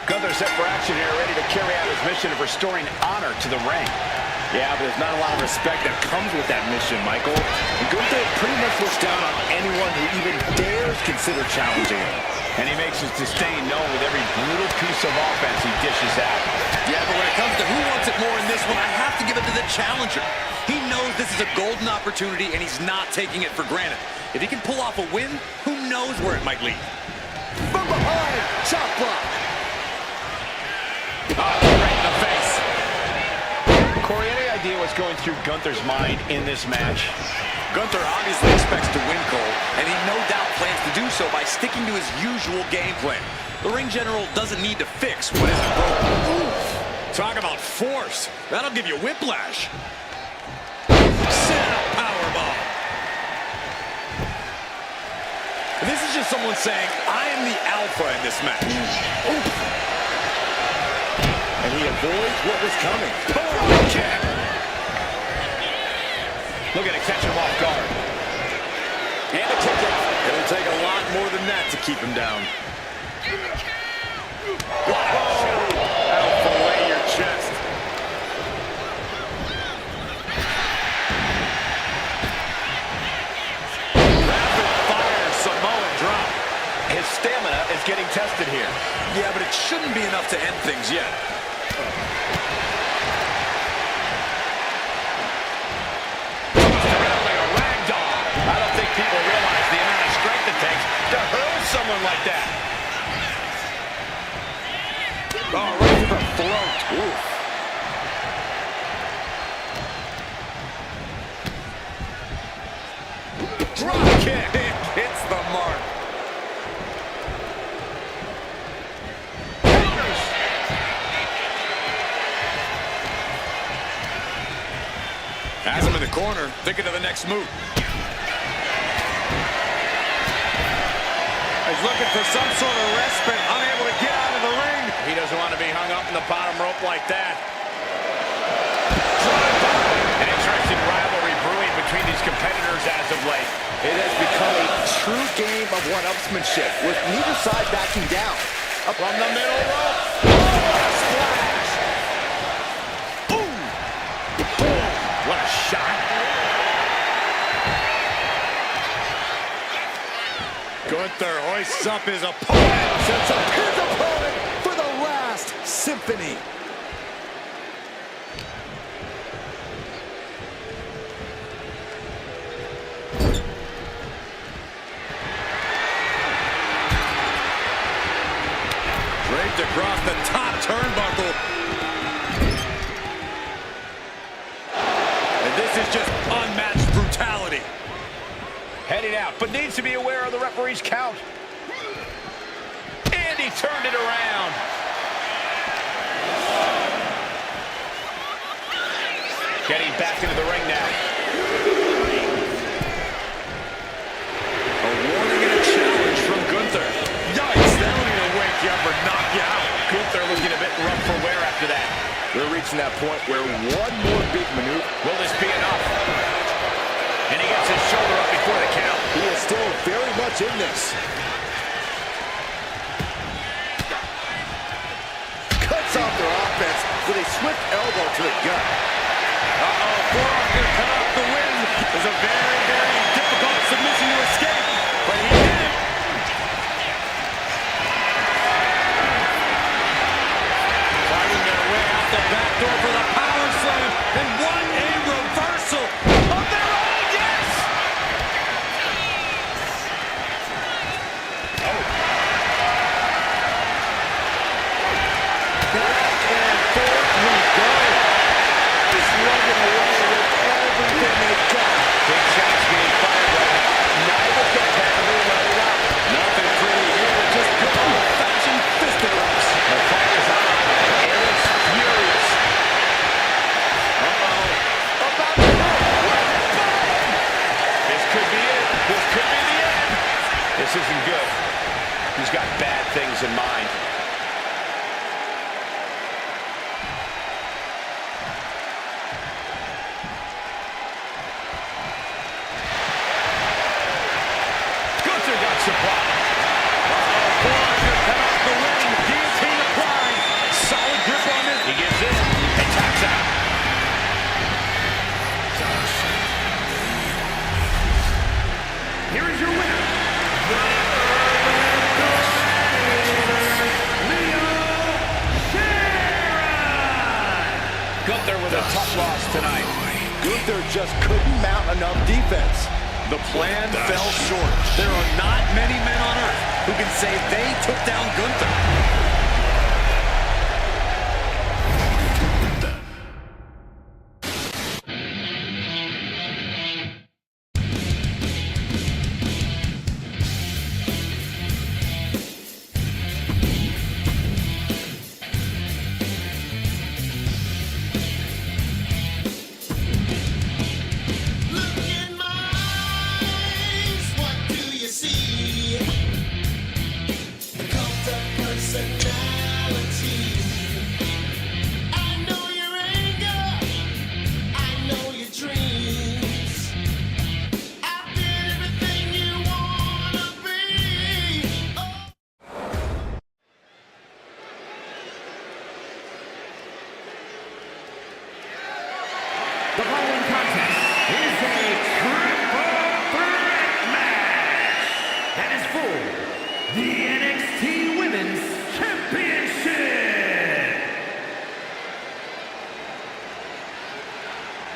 Gunther set for action here, ready to carry out his mission of restoring honor to the ring. Yeah, but there's not a lot of respect that comes with that mission, Michael. And Gunther pretty much looks down on anyone who even dares consider challenging him. And he makes his disdain known with every brutal piece of offense he dishes out. Yeah, but when it comes to who wants it more in this one, I have to give it to the challenger. He knows this is a golden opportunity, and he's not taking it for granted. If he can pull off a win, who knows where it might lead. From behind, chop block. Oh, right in the face. Corey, any idea what's going through Gunther's mind in this match? Gunther obviously expects to win, Cole, and he no doubt plans to do so by sticking to his usual game plan. The ring general doesn't need to fix what isn't broken. Ooh, talk about force. That'll give you whiplash. Set up powerbomb. This is just someone saying, I am the alpha in this match. Ooh. And he avoids what was coming. Oh, kick. Look at it, catch him off guard. And a kick out. It'll take a lot more than that to keep him down. That'll fillet your chest. Rapid fire Samoan drop. His stamina is getting tested here. Yeah, but it shouldn't be enough to end things yet. I don't think people realize the amount of strength it takes to hurl someone like that. Oh, right to the throat. Oof. Drop kick. It hits the mark. Has him in the corner, thinking of the next move. He's looking for some sort of respite, unable to get out of the ring. He doesn't want to be hung up in the bottom rope like that. An interesting rivalry brewing between these competitors as of late. It has become a true game of one-upsmanship, with neither side backing down. Up from the middle rope. Oh, splash! Boom! What a shot. Gunther hoists up his opponent. Sets up his opponent for the last simple company. Draped across the top turnbuckle. And this is just unmatched brutality. Heading out, but needs to be aware of the referee's count. And he turned it around. Getting back into the ring now. A warning and a challenge from Gunther. Yikes, that'll either wake you up or knock you out. Gunther looking a bit rough for wear after that. We're reaching that point where one more big maneuver. Will this be enough? And he gets his shoulder up before the count. He is still very much in this. Cuts off their offense with a swift elbow to the gut. Uh-oh, forearm gonna cut off the win. It was a very, very difficult submission to escape, but he did it. Fighting their way out the back door for the power slam, and what a reversal of their own, yes! Back and forth we go. Just lugging away with everything they've got. Big shots being fired right now. Neither competitor let it up. Nothing pretty here, just good old-fashioned fisticuffs. The fight is on. Aaron's furious. Uh-oh. About to hit. This could be it. This could be the end. This isn't good. He's got bad things in mind. Gunther got supply. Cut off the win, guillotine applied. Solid grip on this. He gives in and taps out. Here is your winner, Gunther with a tough loss tonight. Gunther just couldn't mount enough defense. The plan fell short. There are not many men on earth who can say they took down Gunther. Look in my eyes, what do you see? A cult of personality. I know your anger, I know your dreams. I did everything you wanna be. Oh. The following contest is a triple threat match that is for the NXT Women's Championship.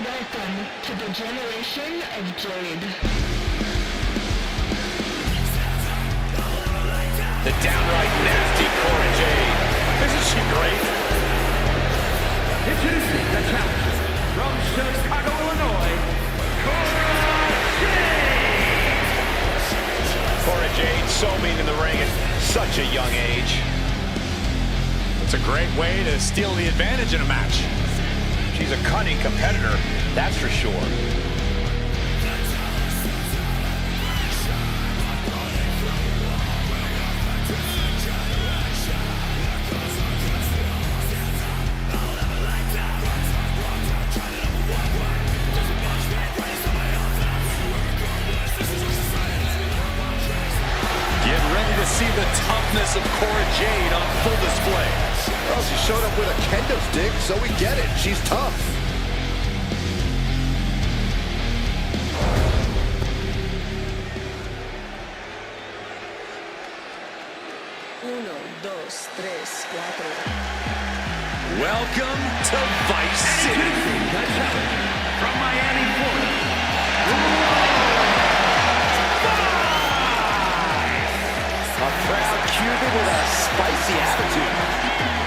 Welcome to the generation of Jade. The downright nasty Cora Jade. Isn't she great? Introducing the challenger from Chicago, Illinois, Cora Jade. Cora Jade, so mean in the ring at such a young age. It's a great way to steal the advantage in a match. She's a cunning competitor, that's for sure. Get ready to see the toughness of Cora Jade on full display. Well, she showed up with a kendo stick, so we get it. She's tough. Uno, dos, tres, cuatro. Welcome to Vice City. From Miami, Florida. A proud Cuban with a spicy attitude.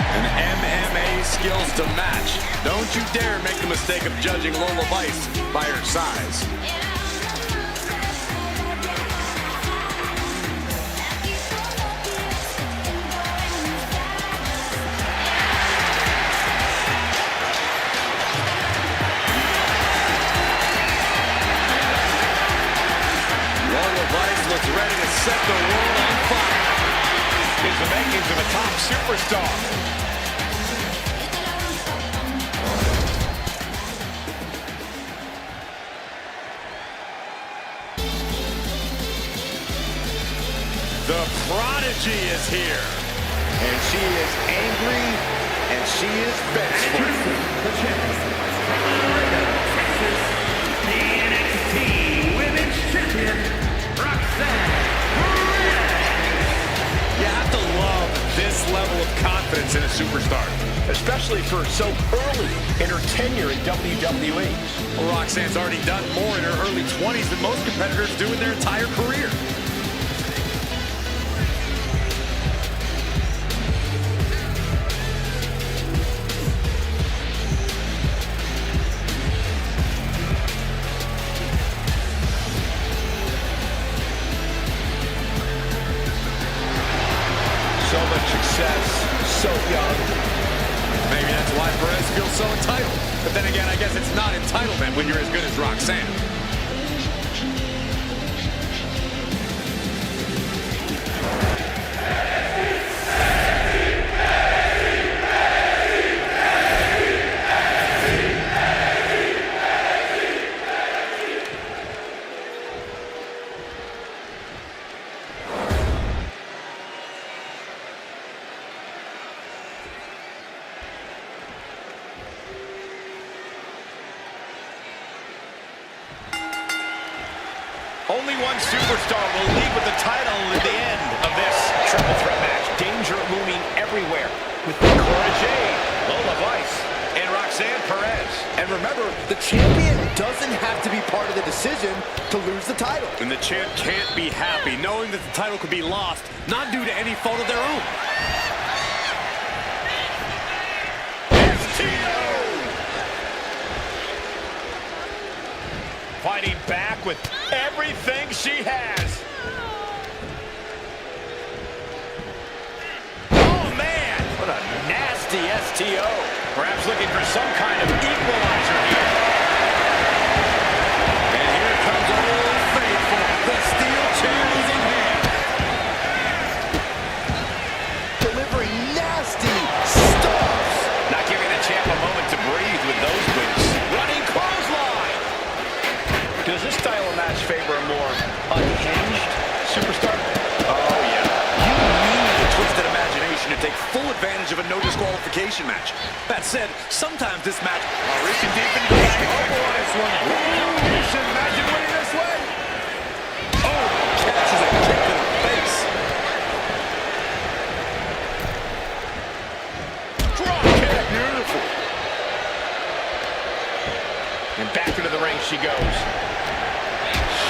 And MMA skills to match. Don't you dare make the mistake of judging Lola Vice by her size. Lola Vice looks ready to set the world on fire. Is the makings of a top superstar. The prodigy is here. And she is angry, and she is vengeful. The champion, the NXT Women's Champion, Roxanne. You have to love this level of confidence in a superstar. Especially for so early in her tenure in WWE. Well, Roxanne's already done more in her early 20s than most competitors do in their entire career. So much success, so young. Maybe that's why Perez feels so entitled. But then again, I guess it's not entitlement when you're as good as Roxanne. Only one superstar will leave with the title at the end of this triple threat match. Danger looming everywhere with Cora Jade, Lola Vice, and Roxanne Perez. And remember, the champion doesn't have to be part of the decision to lose the title. And the champ can't be happy knowing that the title could be lost, not due to any fault of their own. Fighting back with everything she has. Oh, man! What a nasty STO. Perhaps looking for some kind of equalizer here. And here comes Old Faithful. The steel chair is in hand. Delivering nasty stuffs. Not giving the champ a moment to breathe with those boots. Running clothesline. Does this style of match favor a more unhinged superstar? Oh, yeah. You need a twisted imagination to take full advantage of a no disqualification match. That said, sometimes this match... Reaching deep into the back. Oh, boy, this one. Ooh, you should imagine winning this way. Oh, catches a kick to the face. Drop kick. Beautiful. And back into the ring she goes.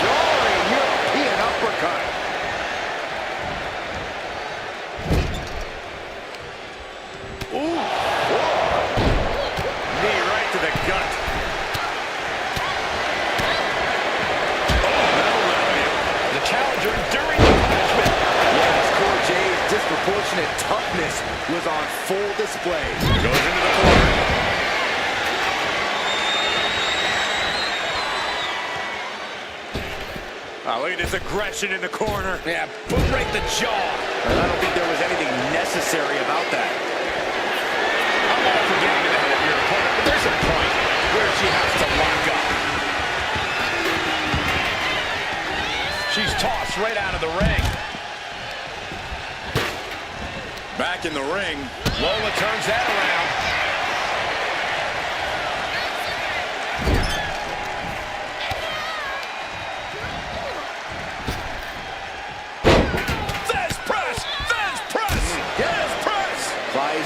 Soaring European uppercut. Ooh. Whoa. Knee right to the gut. Oh, the challenger enduring the punishment. Yes, Cora Jade's disproportionate toughness was on full display. Goes into the corner. Look at this aggression in the corner. Yeah, boot right the jaw. And I don't think there was anything necessary about that. I'm all for getting to the head of your opponent, but there's a point where she has to lock up. She's tossed right out of the ring. Back in the ring. Lola turns that around.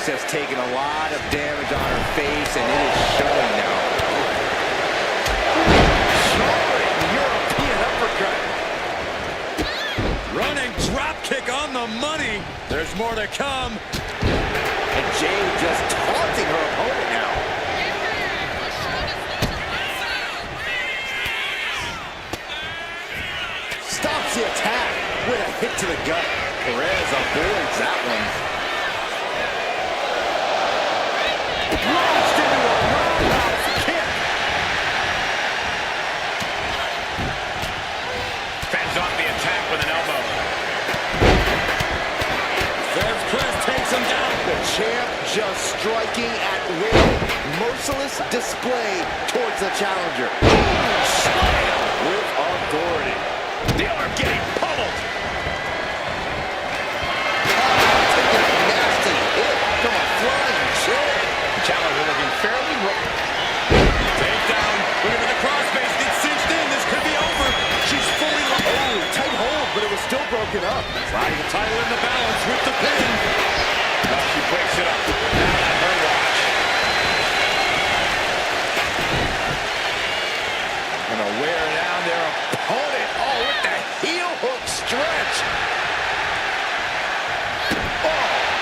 has taken a lot of damage on her face, and it is showing now. Soaring European uppercut. Running drop kick on the money. There's more to come. And Jade just taunting her opponent now. Stops the attack with a hit to the gut. Perez avoids that one. Launched into a roundhouse kick. Fends off the attack with an elbow. Feds press takes him down. The champ just striking at will. Merciless display towards the challenger. Slam with authority. The arm getting pummeled. Taking a nasty hit from a flying chair. Challenger looking fairly rough. Takedown. Look at the crossface. Gets cinched in. This could be over. She's fully locked. Oh, tight hold, but it was still broken up. Sliding the title in the balance with the pin. Now she breaks it up. Now on her watch. Gonna wear down their opponent. Oh, with the heel hook stretch. Oh.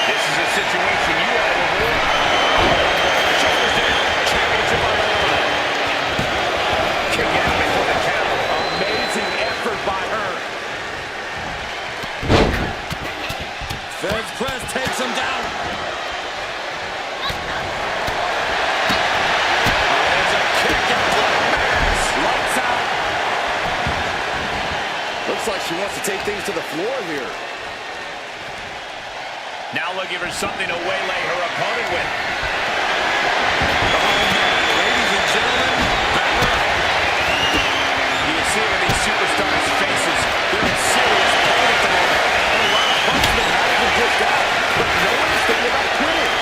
This is a situation you have to avoid. Shoulders down. Championship on the line. Kick out before the count. Amazing effort by her. Feds press takes him down. There's a kick out to the mass. Lights out. Looks like she wants to take things to the floor here. Now looking for something to waylay her opponent with. Ladies and gentlemen, You can see it with these superstars' faces. They're in serious pain at the moment. A lot of punishment has been dished out, but no one is thinking about quitting.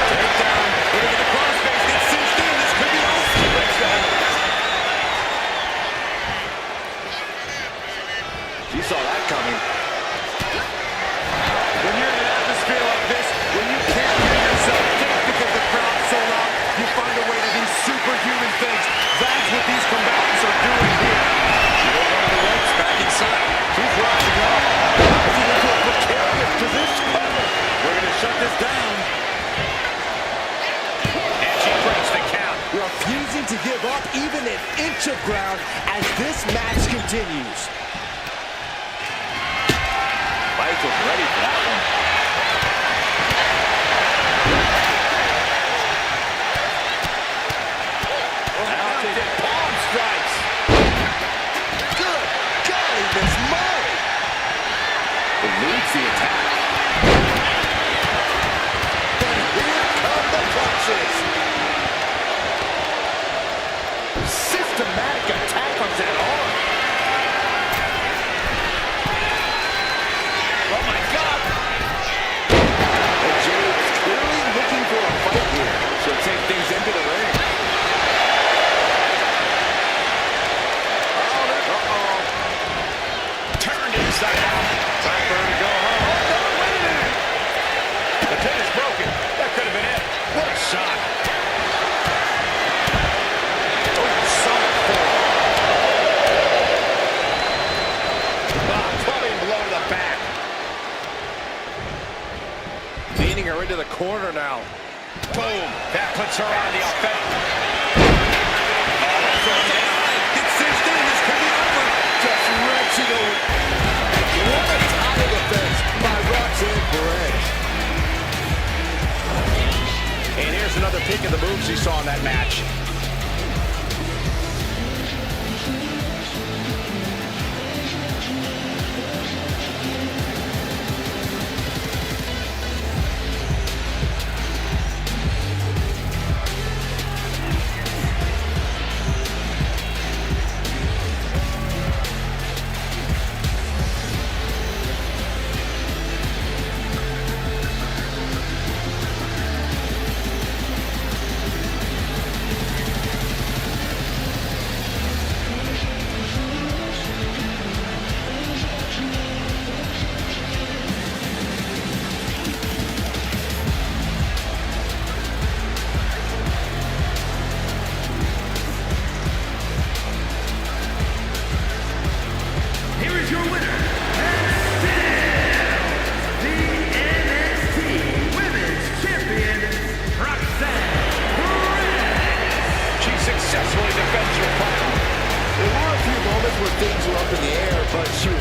takedown. Look at the crossface. Gets cinched in. This could be over. She saw that coming. When you're in an atmosphere like this, when you can't hear yourself think because the crowd's so loud, you find a way to do superhuman things. That's what these combatants are doing here. She goes on the ropes, back inside. She's rising up. Rising into a precarious position. We're going to shut this down. And she breaks the count. Refusing to give up even an inch of ground as this match continues. Lights was ready for that one. Mounted palm strikes. Good golly, Miss Molly. Eludes the attack. And here come the punches. Systematic attack on that arm. Oh my God! And Jade is clearly looking for a fight here. She'll take things into the ring. Uh-oh. Turned inside out. Time for her to go home. Oh, no, wait a minute. The pin is broken. That could have been it. What a shot. Clubbing blow to the back. Leaning her into the corner now. Boom. That puts her on the offensive. Gets cinched in. This could be over. Just wrenching away. What a title defense by Roxanne Perez. And here's another peek of the moves she saw in that match.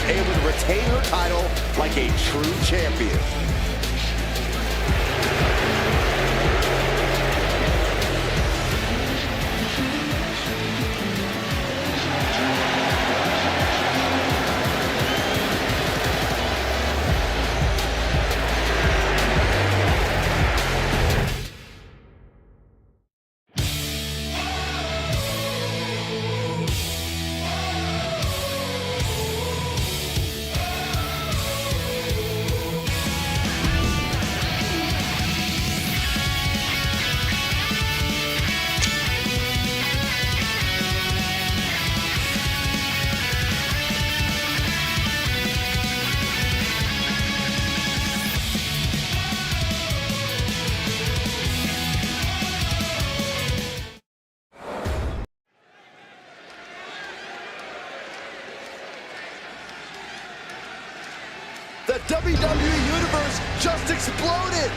able to retain her title like a true champion. The WWE Universe just exploded!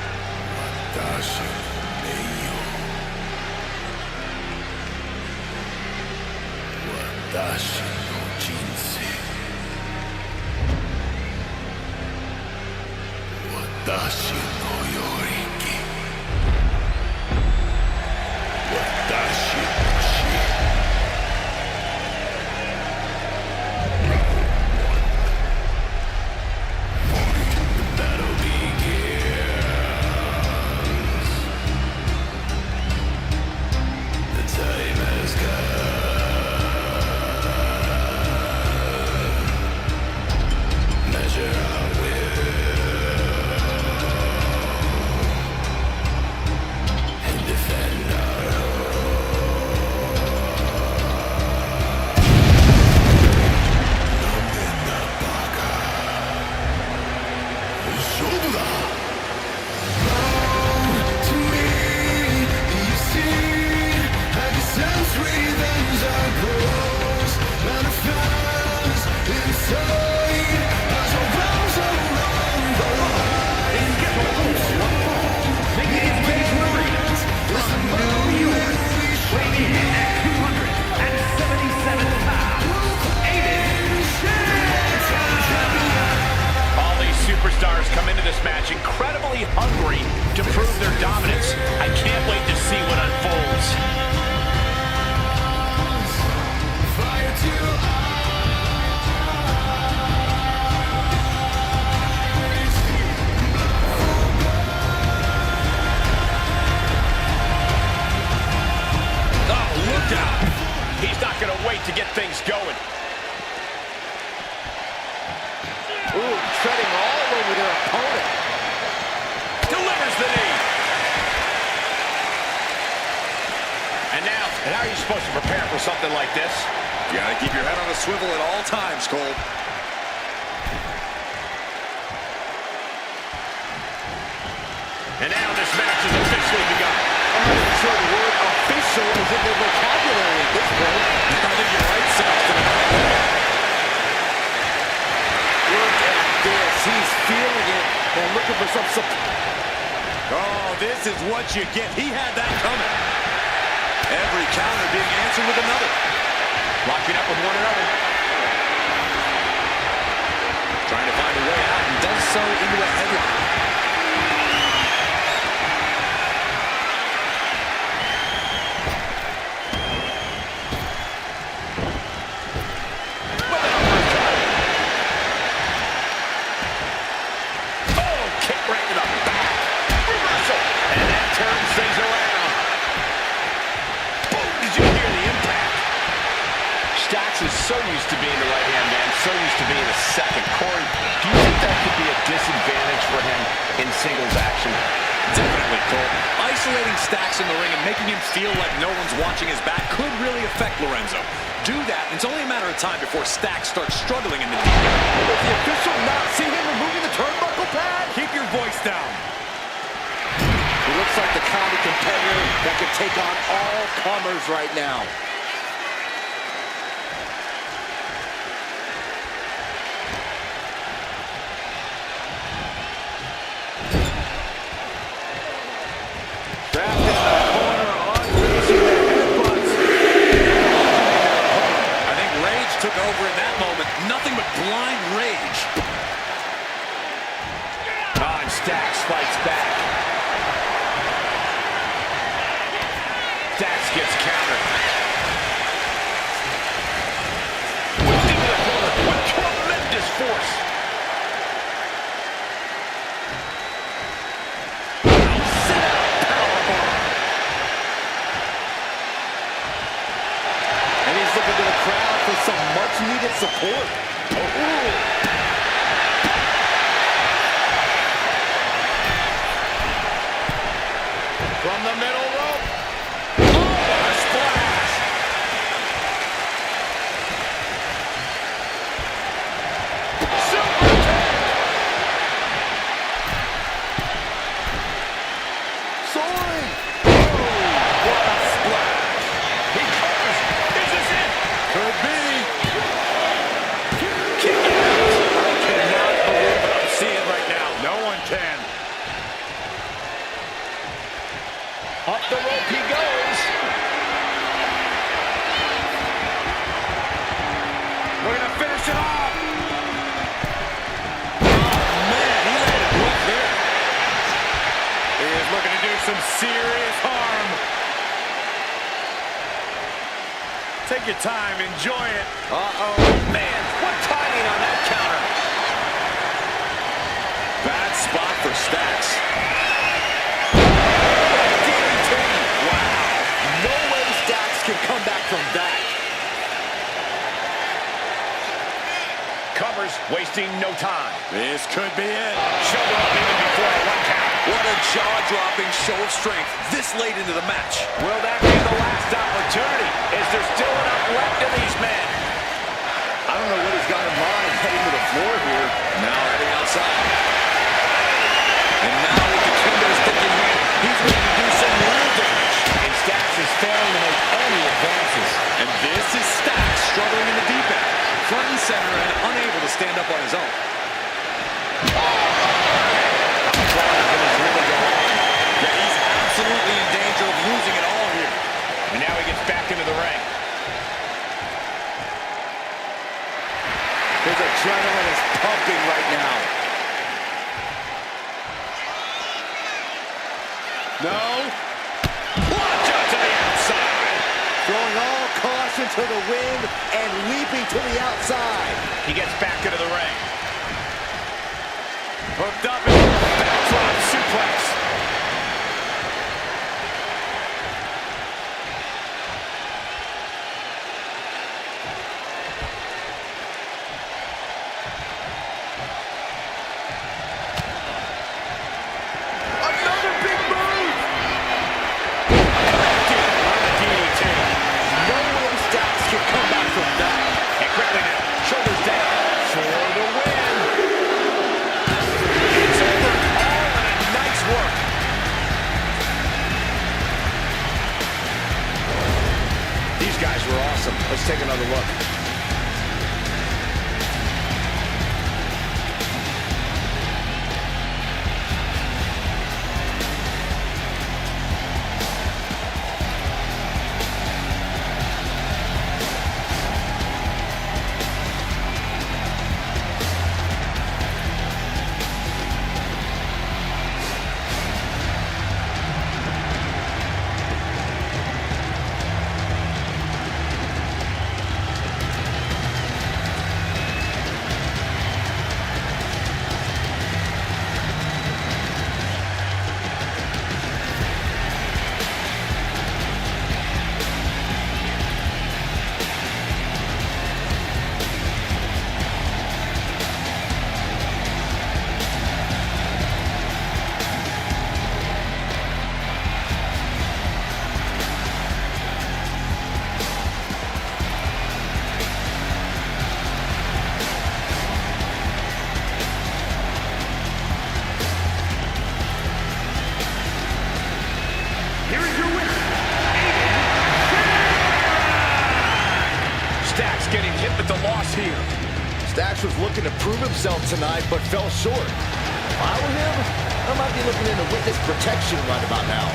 Superstars come into this match incredibly hungry to prove their dominance. I can't wait to see what unfolds. Oh, look out! He's not going to wait to get things going. Ooh, treading all over their opponent. Delivers the knee. And how are you supposed to prepare for something like this? You gotta keep your head on a swivel at all times, Cole. And now this match is officially begun. I'm not even sure the word official is in their vocabulary at this point. I think you're right, Saxton. Look at this. He's feeling it and looking for some support. Oh, this is what you get. He had that coming. Every counter being answered with another. Locking up with one another. Trying to find a way out and does so into a headlock. Is so used to being the right-hand man, so used to being a second. Corey, do you think that could be a disadvantage for him in singles action? Definitely, Cole. Isolating Stacks in the ring and making him feel like no one's watching his back could really affect Lorenzo. Do that, and it's only a matter of time before Stacks starts struggling in the deep end. Does the official not see him removing the turnbuckle pad? Keep your voice down. He looks like the kind of competitor that can take on all comers right now. Took over in that moment. Nothing but blind rage Stacks fights back. Stacks gets countered. Whipped into the corner with tremendous force. Sit out powerbomb. And he's looking to the crowd for some much-needed support. From the middle rope. Oh, a splash. Super kick. Soaring. Oh, what a splash. He covers. Is this it? Could be. Kick out. I cannot believe what I'm seeing right now. No one can. Up the rope he goes. We're going to finish it off. Oh, man, he landed rough there. He is looking to do some serious harm. Take your time, enjoy it. Uh-oh. Man, what timing on that counter. Bad spot for Stacks. No way Stacks can come back from that. Covers, wasting no time. This could be it. Shoulder up even before a one count. What a jaw-dropping show of strength this late into the match. Will that be the last opportunity? Is there still enough left in these men? I don't know what he's got in mind heading to the floor here. Now heading outside. And now with the candlestick in hand, he's ready to do some real damage. And Stacks is failing to make any advances. And this is Stacks struggling in the deep end, front and center and unable to stand up on his own. Yeah, he's absolutely in danger of losing it all here. And now he gets back into the ring. His adrenaline is pumping right now. No. Plunge out to the outside. Throwing all caution to the wind and leaping to the outside. He gets back into the ring. Hooked up and backdrop suplex. Another big move. Connected on the DDT. No way Stacks can come back from that. And quickly now, shoulders down for the win. It's over all in a nice work. These guys were awesome. Let's take another look. getting hit with the loss here. Stacks was looking to prove himself tonight, but fell short. If I were him, I might be looking into witness protection right about now.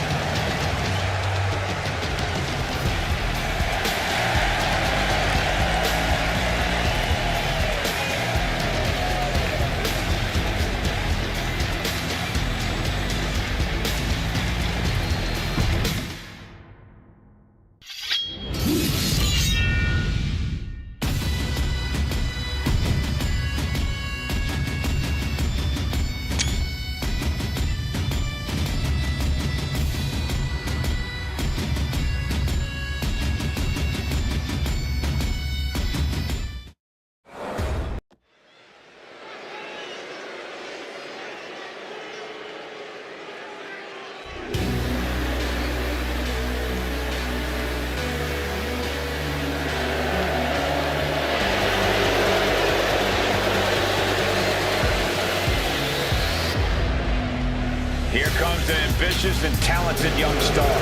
Here comes an ambitious and talented young star.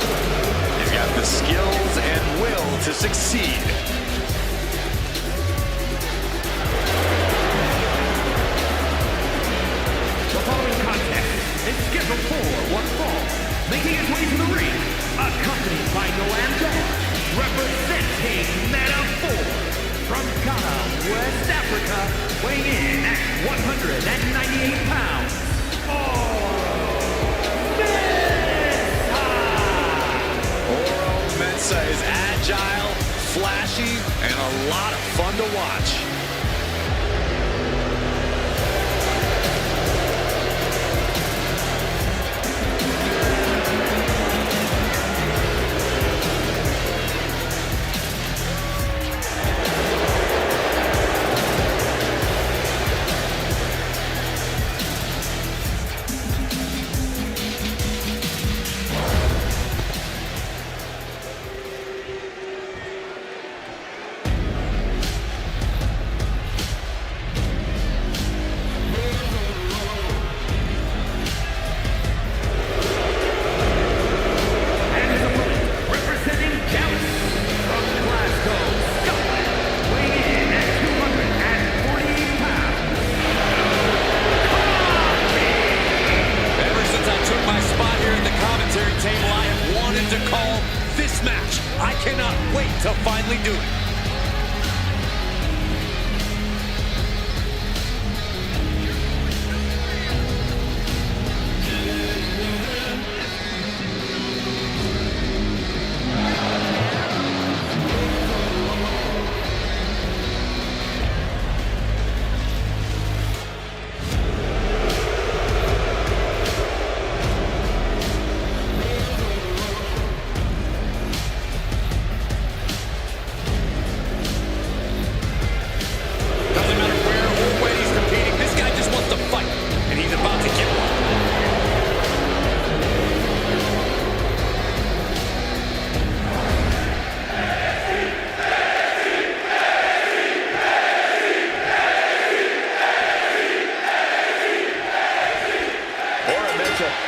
He's got the skills and will to succeed. The following contest is scheduled for one fall. Making his way to the ring, accompanied by Noam Dar, representing Meta 4 from Ghana, West Africa, weighing in at 198 pounds. Oro Mensah is agile, flashy, and a lot of fun to watch. To finally do it.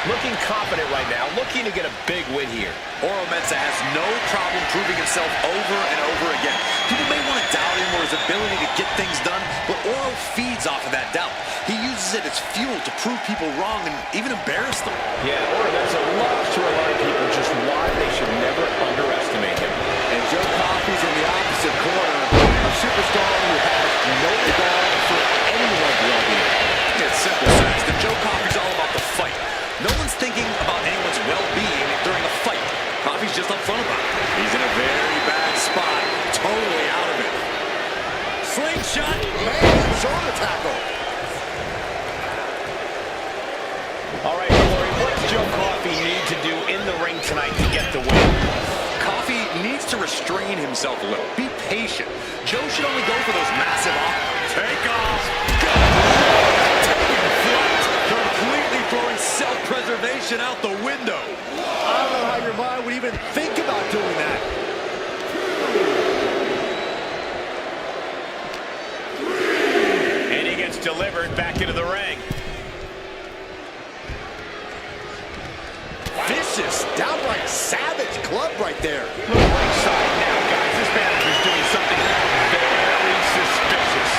Looking confident right now, looking to get a big win here. Oro Mensah has no problem proving himself over and over again. People may want to doubt him or his ability to get things done, but Oro feeds off of that doubt. He uses it as fuel to prove people wrong and even embarrass them. Yeah, Oro Mensah loves to remind people just why they should never underestimate him. And Joe Coffey's in the opposite corner, a superstar who has no regard for anyone's well-being. It's simple, Saxton. Joe Coffey's all about the fight. No one's thinking about anyone's well-being during a fight. Coffey's just upfront about it. He's in a very bad spot, totally out of it. Slingshot. Man, shoulder tackle. All right, Corey, what does Joe Coffey need to do in the ring tonight to get the win? Coffey needs to restrain himself a little. Be patient. Joe should only go for those massive take off. Go. Taking flight. Completely throwing self-preservation out the window. I don't know how your mind would even think about doing that. And he gets delivered back into the ring. Vicious, downright savage club right there. Look ringside now, guys. This manager's doing something very suspicious.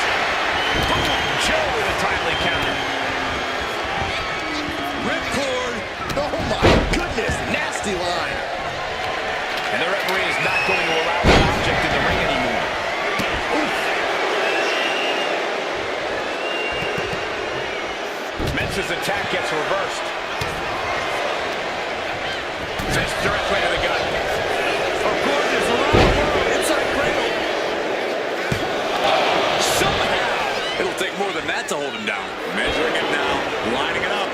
Boom! Joe with a timely counter. Ripcord. Oh my goodness, nasty line. And the referee is not going to allow the object in the ring anymore. Mensah's attack gets reversed. Fist directly to the gut. A gorgeous around inside cradle. Somehow. It'll take more than that to hold him down. Measuring it now. Lining it up.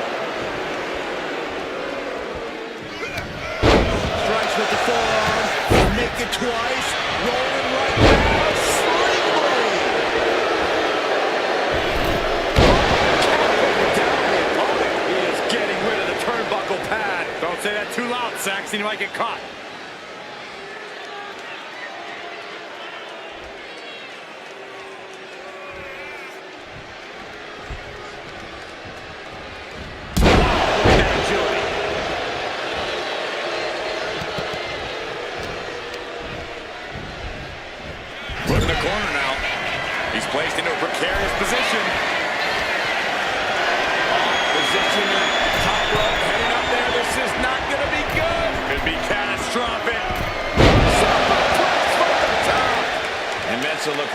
Strikes with the forearm. Make it twice. Rolling right now. Slingblade. Down the opponent. He is getting rid of the turnbuckle pad. Don't say that too loud, Saxton. You might get caught.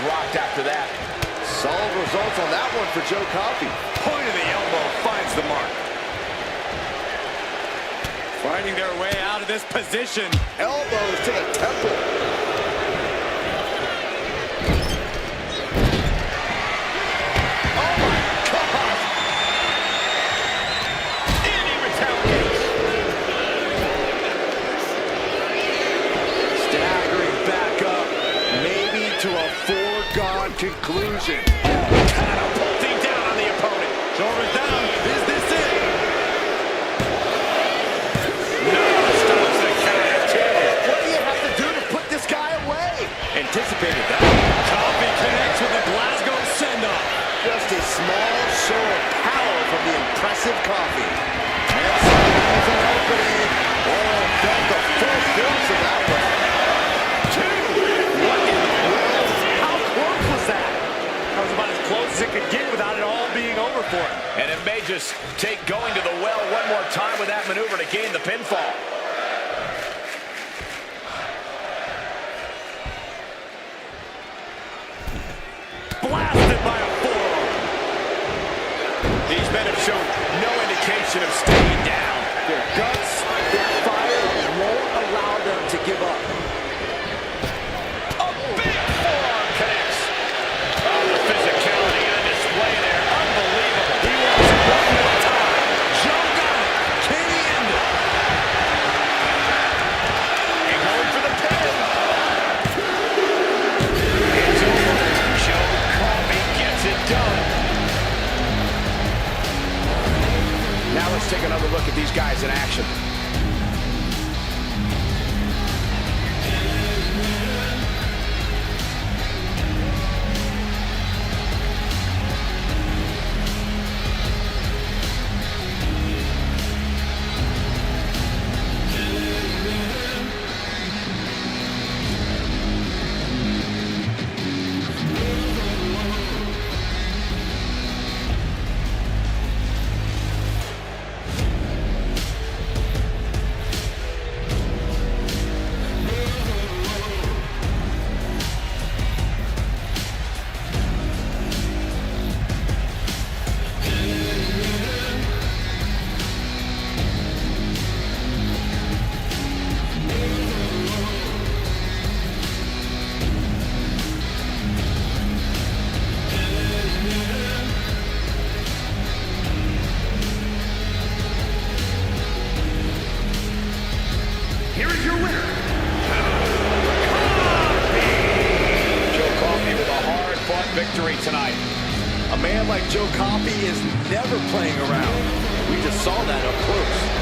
rocked after that. Solid results on that one for Joe Coffey. Point of the elbow finds the mark. Finding their way out of this position. Elbows to the temple. Oh my God! And he retaliates. Staggering back up, maybe to a foregone conclusion. Catapulting down on the opponent. Shoulders down. Is this it? Stops the count at 2. What do you have to do to put this guy away? Anticipated that. Coffey connects with a Glasgow send-off. Just a small show of power from the impressive Coffey. And sees an opening. Oh, felt the full force of that one. 2. What in the world? How close was that? That was about as close as it could get without it all being over for him. And it may just take going to the well one more time with that maneuver to gain the pinfall. Blasted by a forearm. These men have shown no indication of staying down. Their guts, their fire won't allow them to give up. A big forearm connects. Oh, the physicality on display there. Unbelievable. He wants it one at a time. Joe got it. Can he end it? And going for the pin. It's over. Joe Coffey gets it done. Now let's take another look at these guys in action. Here is your winner, Joe Coffey with a hard-fought victory tonight. A man like Joe Coffey is never playing around. We just saw that up close.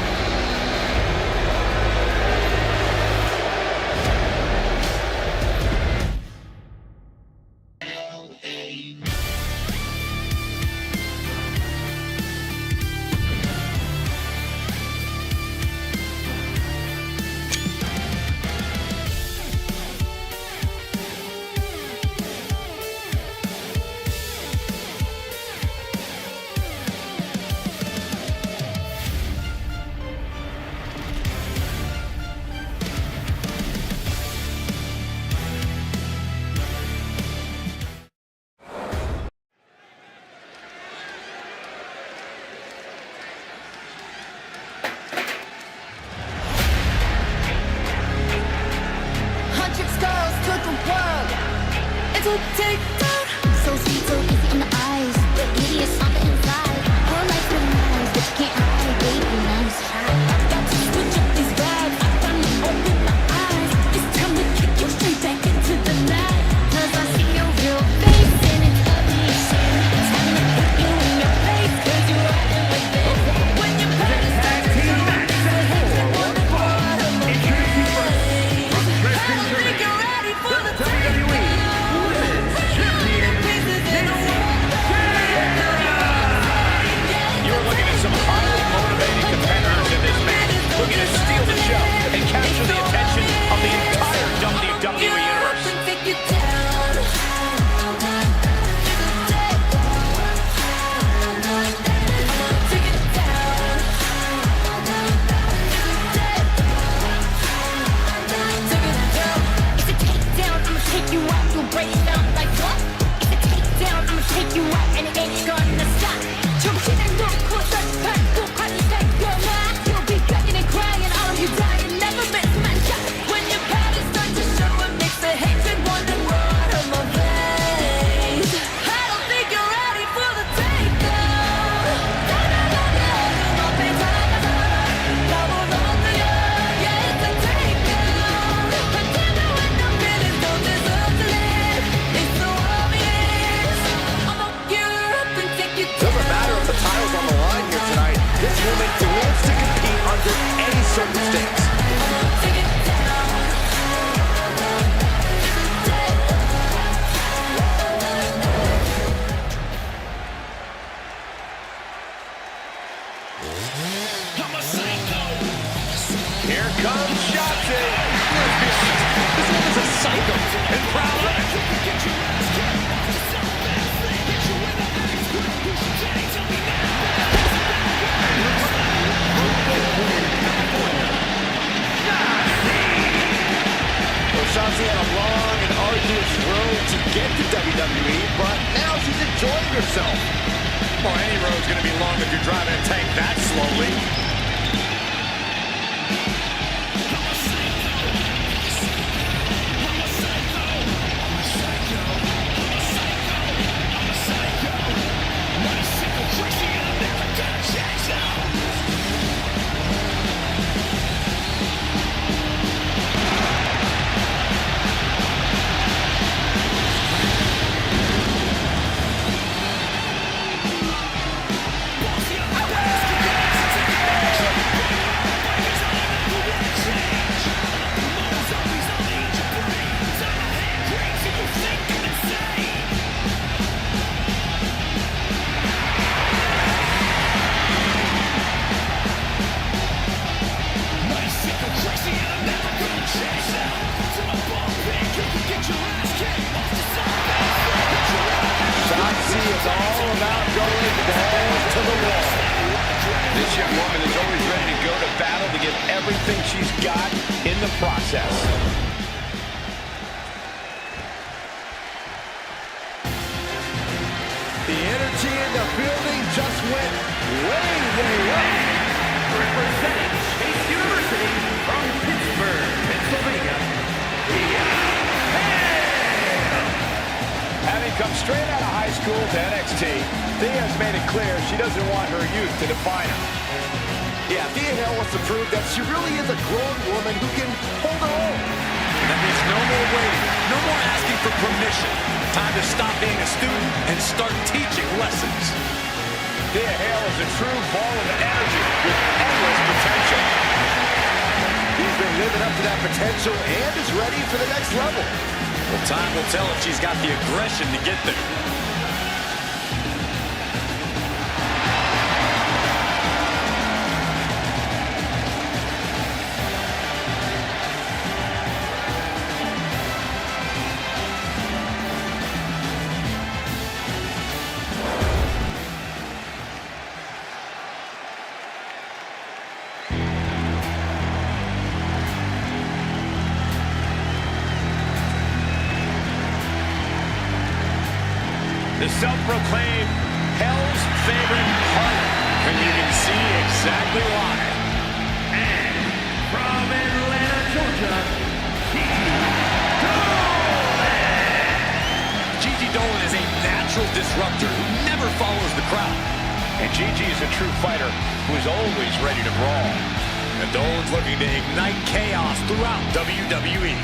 Take down, so sweet, so easy in the eyes, but idiots on the inside. Her life with nice, but you can't hide, baby, nice try. I've got to switch up these vibes, I finally open my eyes. It's time to kick you straight back into the night. 'Cause I see your real face and it's ugly as shit. It's time to put you in your place, 'cause you're acting like this. When you put a tag team match set for one fall. Introducing first, from the Dresden, Germany, the WWE Women's Championship. woman lives to compete under any circumstance. Here comes Shotzi. Let's be honest, this woman's a psycho and proud of it. Well, Shotzi had a long and arduous road to get to WWE, but now she's enjoying herself. Well, any road's going to be long if you're driving a tank that slowly. Shotzi is all about going balls to the wall. This young woman is always ready to go to battle to give everything she's got in the process. The energy in the building just went way up. Representing Chase University from Pittsburgh, Pennsylvania, Having come straight out of high school to NXT, Thea has made it clear she doesn't want her youth to define her. Yeah, Thea Hale wants to prove that she really is a grown woman who can hold her own. That means no more waiting, no more asking for permission. Time to stop being a student and start teaching lessons. Thea Hale is a true ball of energy with endless potential. He's been living up to that potential and is ready for the next level. Well, time will tell if she's got the aggression to get there. The self-proclaimed Hell's favorite partner, and you can see exactly why. and from Atlanta, Georgia, Gigi Dolan is a natural disruptor who never follows the crowd. And Gigi is a true fighter who is always ready to brawl. And Dolan's looking to ignite chaos throughout WWE.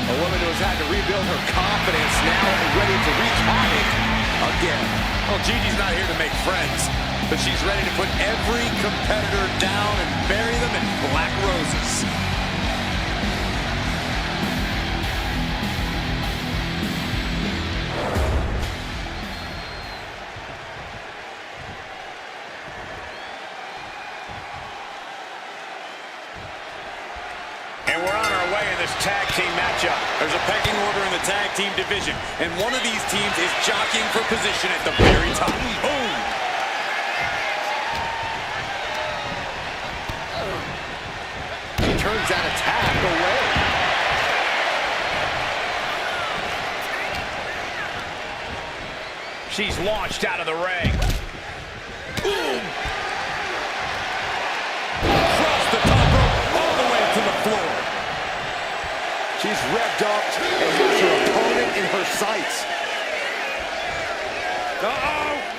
A woman who has had to rebuild her confidence, now ready to wreak havoc again. Well, Gigi's not here to make friends, but she's ready to put every competitor down and bury them in black roses. And we're on our way in this tag team matchup. There's a pecking order in the tag team division, and one of these teams is jockeying for position at the very top. Boom! She turns that attack away. She's launched out of the ring. Boom! Across the top rope, all the way to the floor. She's revved up and has her opponent in her sights. Uh-oh!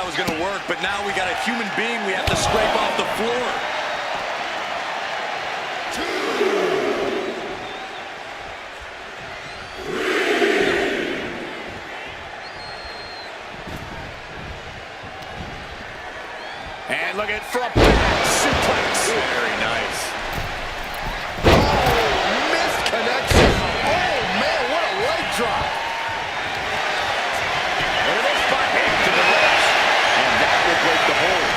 that was going to work, but now we got a human being we have to scrape off the floor. And look at for a back suplex. Very nice. Oh, missed connection. Oh, man, what a leg drop. Look at this spot hit to the ropes. And that will break the hold.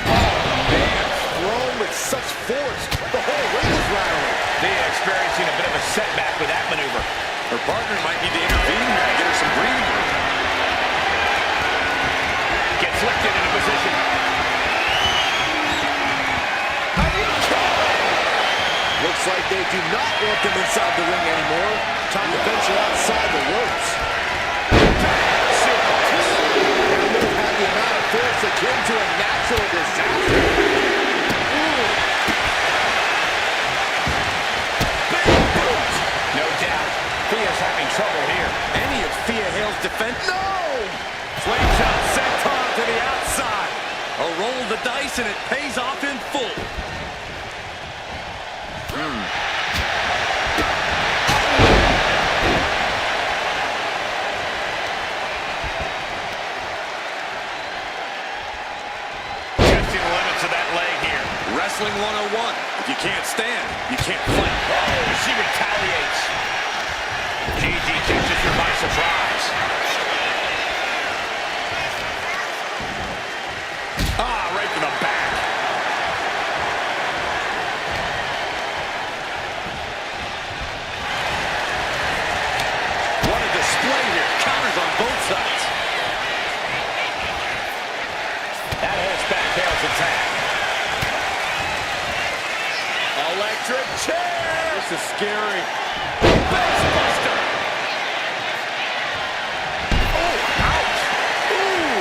Oh, man, thrown with such force. The whole ring is rattling. They're experiencing a bit of a setback with that maneuver. Her partner might need to intervene here to get her some breathing room. Gets lifted into position. Looks like they do not want them inside the ring anymore. Time to venture outside the ropes. That move had the amount of force akin to a natural disaster. Big boot. No doubt. Thea's having trouble here. Any of Thea Hale's defense? No! Slingshot senton to the outside. A roll of the dice and it pays off in full. Testing the limits of that leg here. Wrestling 101. If you can't stand, you can't fight. Oh, she retaliates. Gigi catches her by surprise. Ah, right to the back. What a display here. Counters on both sides. That holds back Hale's attack. Electric chair! This is scary. Basebuster. Oh, ouch! Ooh!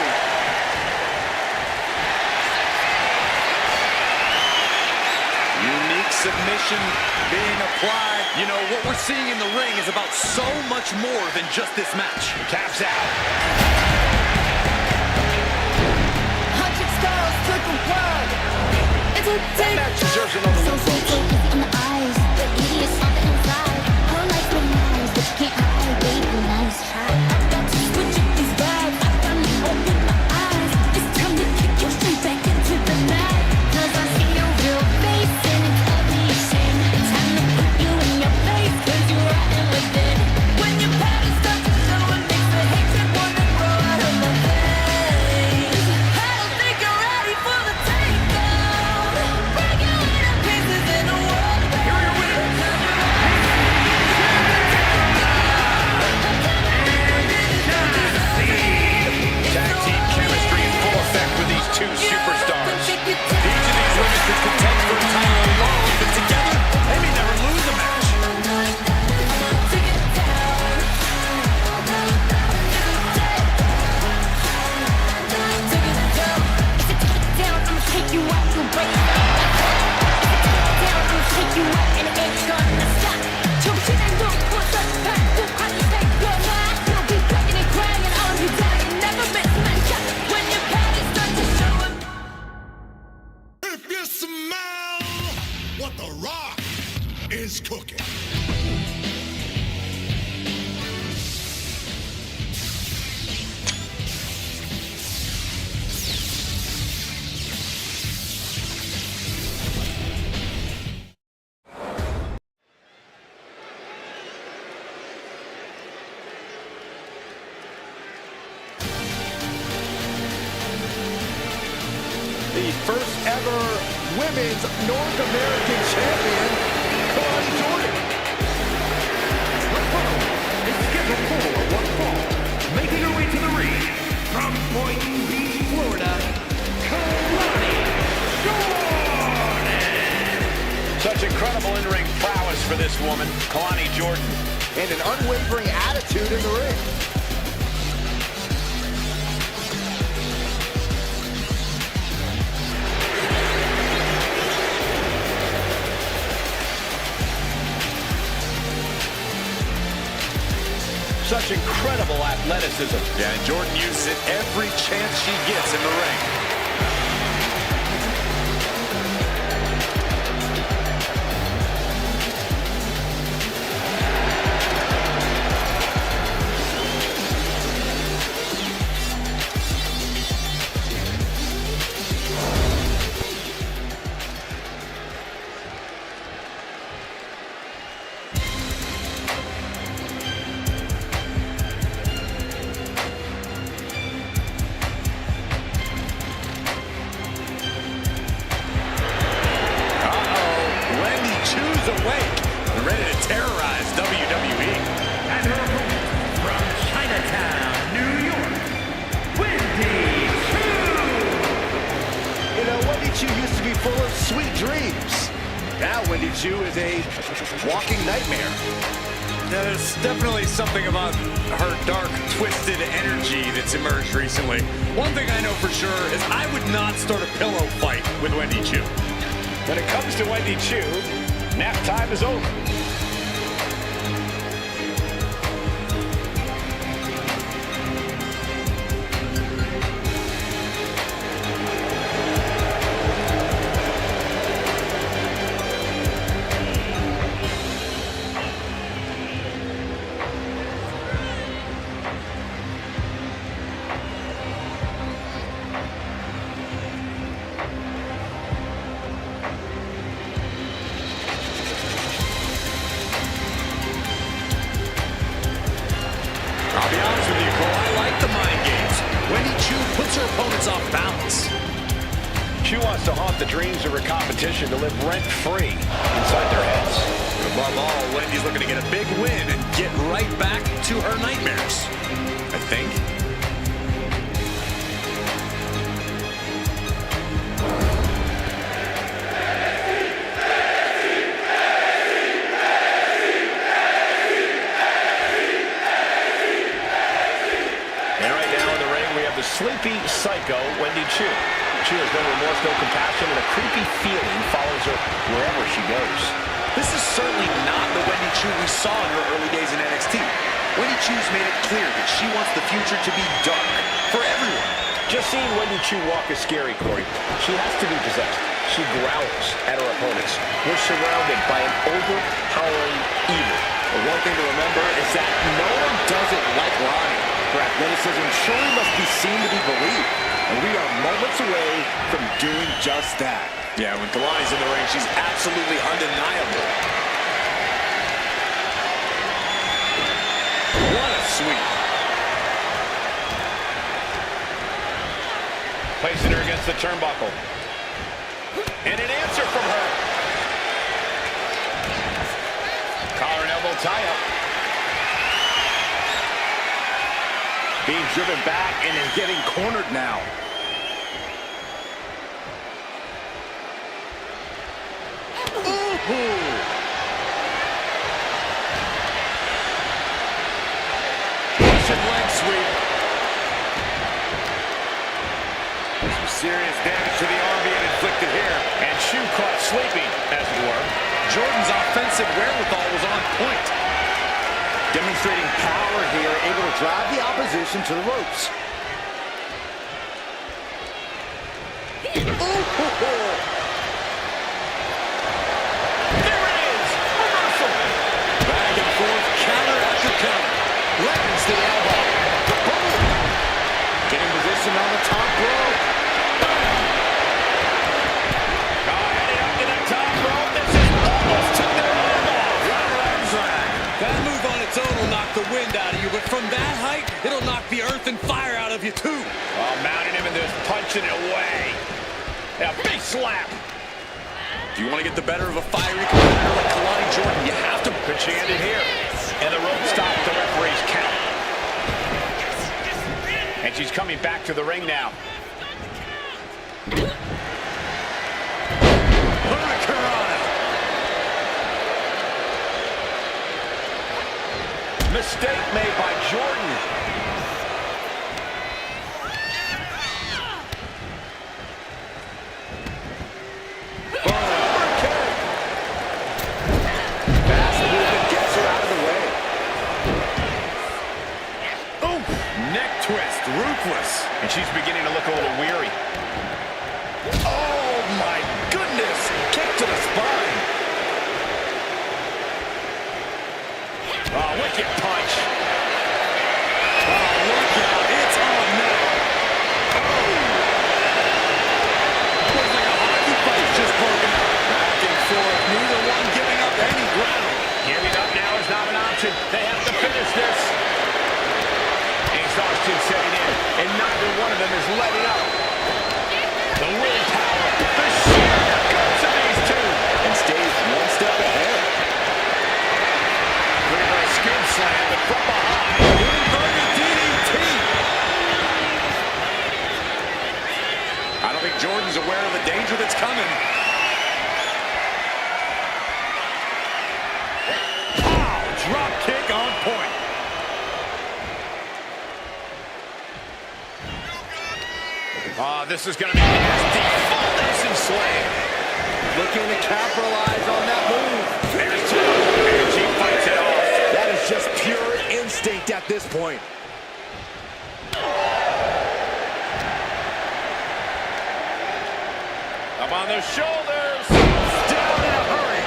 Unique submission being applied. You know, what we're seeing in the ring is about so much more than just this match. Taps out. 100 stars took a run. It'll take match deserves another one, so folks. focused in the eyes, the idiots on the inside. Her life demise, but you can't hide, baby. Nice try. I've got to switch up these vibes. I've got to open my eyes. It's time to kick you straight back into the night. 'Cause I see your real face and it's ugly as sin. It's time to put you in your place 'cause you're rotten with it. When your pattern starts to show, it makes the hatred wanna grow out of my veins. I don't think you're ready for the takedown. Break you into pieces in a world. Here are your winners. Tag team chemistry in full effect with these two superstars. Each of these women could contend for a title alone, but together, they may never lose a match. Take you out, you'll break it down. Down, I'll take you out, and it ain't gonna stop. 정신을 놓고 서서 하니 take your mind. You'll be begging and crying on you dying, never miss my shot. When your panties start to show up. If you smell what the Rock is cooking. The first ever women's North American champion, Kalani Jordan. The foe is scheduled for one fall. Making her way to the ring from Boynton Beach, Florida, Kalani Jordan. Such incredible in-ring prowess for this woman, Kalani Jordan. And an unwavering attitude in the ring. Such incredible athleticism. Yeah, and Jordan uses it every chance she gets in the ring. Awake and ready to terrorize WWE. And her opponent from Chinatown, New York, Wendy Choo. You know, Wendy Choo used to be full of sweet dreams. Now Wendy Choo is a walking nightmare. There's definitely something about her dark, twisted energy that's emerged recently. One thing I know for sure is I would not start a pillow fight with Wendy Choo. When it comes to Wendy Choo, nap time is over. I'll be honest with you, Cole, I like the mind games. Wendy Choo puts her opponents off balance. Choo wants to haunt the dreams of her competition to live rent-free inside their heads. Above all, Wendy's looking to get a big win and get right back to her nightmares, I think. The sleepy psycho, Wendy Choo. Choo has no remorse, no compassion, and a creepy feeling follows her wherever she goes. This is certainly not the Wendy Choo we saw in her early days in NXT. Wendy Choo's made it clear that she wants the future to be dark for everyone. Just seeing Wendy Choo walk is scary, Corey. She has to be possessed. She growls at her opponents. We're surrounded by an overpowering evil. But one thing to remember is that no one does it like Ronnie. Her athleticism surely must be seen to be believed. And we are moments away from doing just that. Yeah, when Kalani's in the ring, she's absolutely undeniable. What a sweep. Placing her against the turnbuckle. And an answer from her. Collar and elbow tie-up. Being driven back and then getting cornered now. Ooh. Russian leg sweep. Some serious damage to the arm being inflicted here. And Choo caught sleeping, as it were. Jordan's offensive wherewithal was on point. Demonstrating power here, able to drive the opposition to the ropes. There it is! Reversal! Back and forth, counter after counter. Lands the elbow. Boom! Getting positioned on the top rope. Heading up to the top rope. This is almost took their arm off. Leg drag. That move on its own will knock the wind out of you, but from that height, it'll knock the earth and fire out of you, too. Oh, mounting him and just punching it away. A big slap. Do you want to get the better of a fiery competitor like Kalani Jordan? You have to. Could she end it here? And the rope stopped the referee's count. And she's coming back to the ring now. Mistake made by Jordan. Overkick. Fast movement gets her out of the way. ruthless. And she's beginning to look a little weary. Oh, my goodness. Kick to the spine. Oh, wicked punch. Oh, look out. It's on now. Oh. Looks like a hockey fight's just broken out. Back and forth. Neither one giving up any ground. Giving up now is not an option. They have to finish this. Exhaustion setting in, and neither one of them is letting up. The willpower, the sheer guts of these two. And stays one step ahead. Look at a skin slam, but from behind. Inverted DDT. I don't think Jordan's aware of the danger that's coming. Pow! Drop kick on point. This is going to be nasty. Foundation slam. Looking to capitalize on that move. There's two, and she fights it off. That is just pure instinct at this point. Up on the shoulders. Down in a hurry.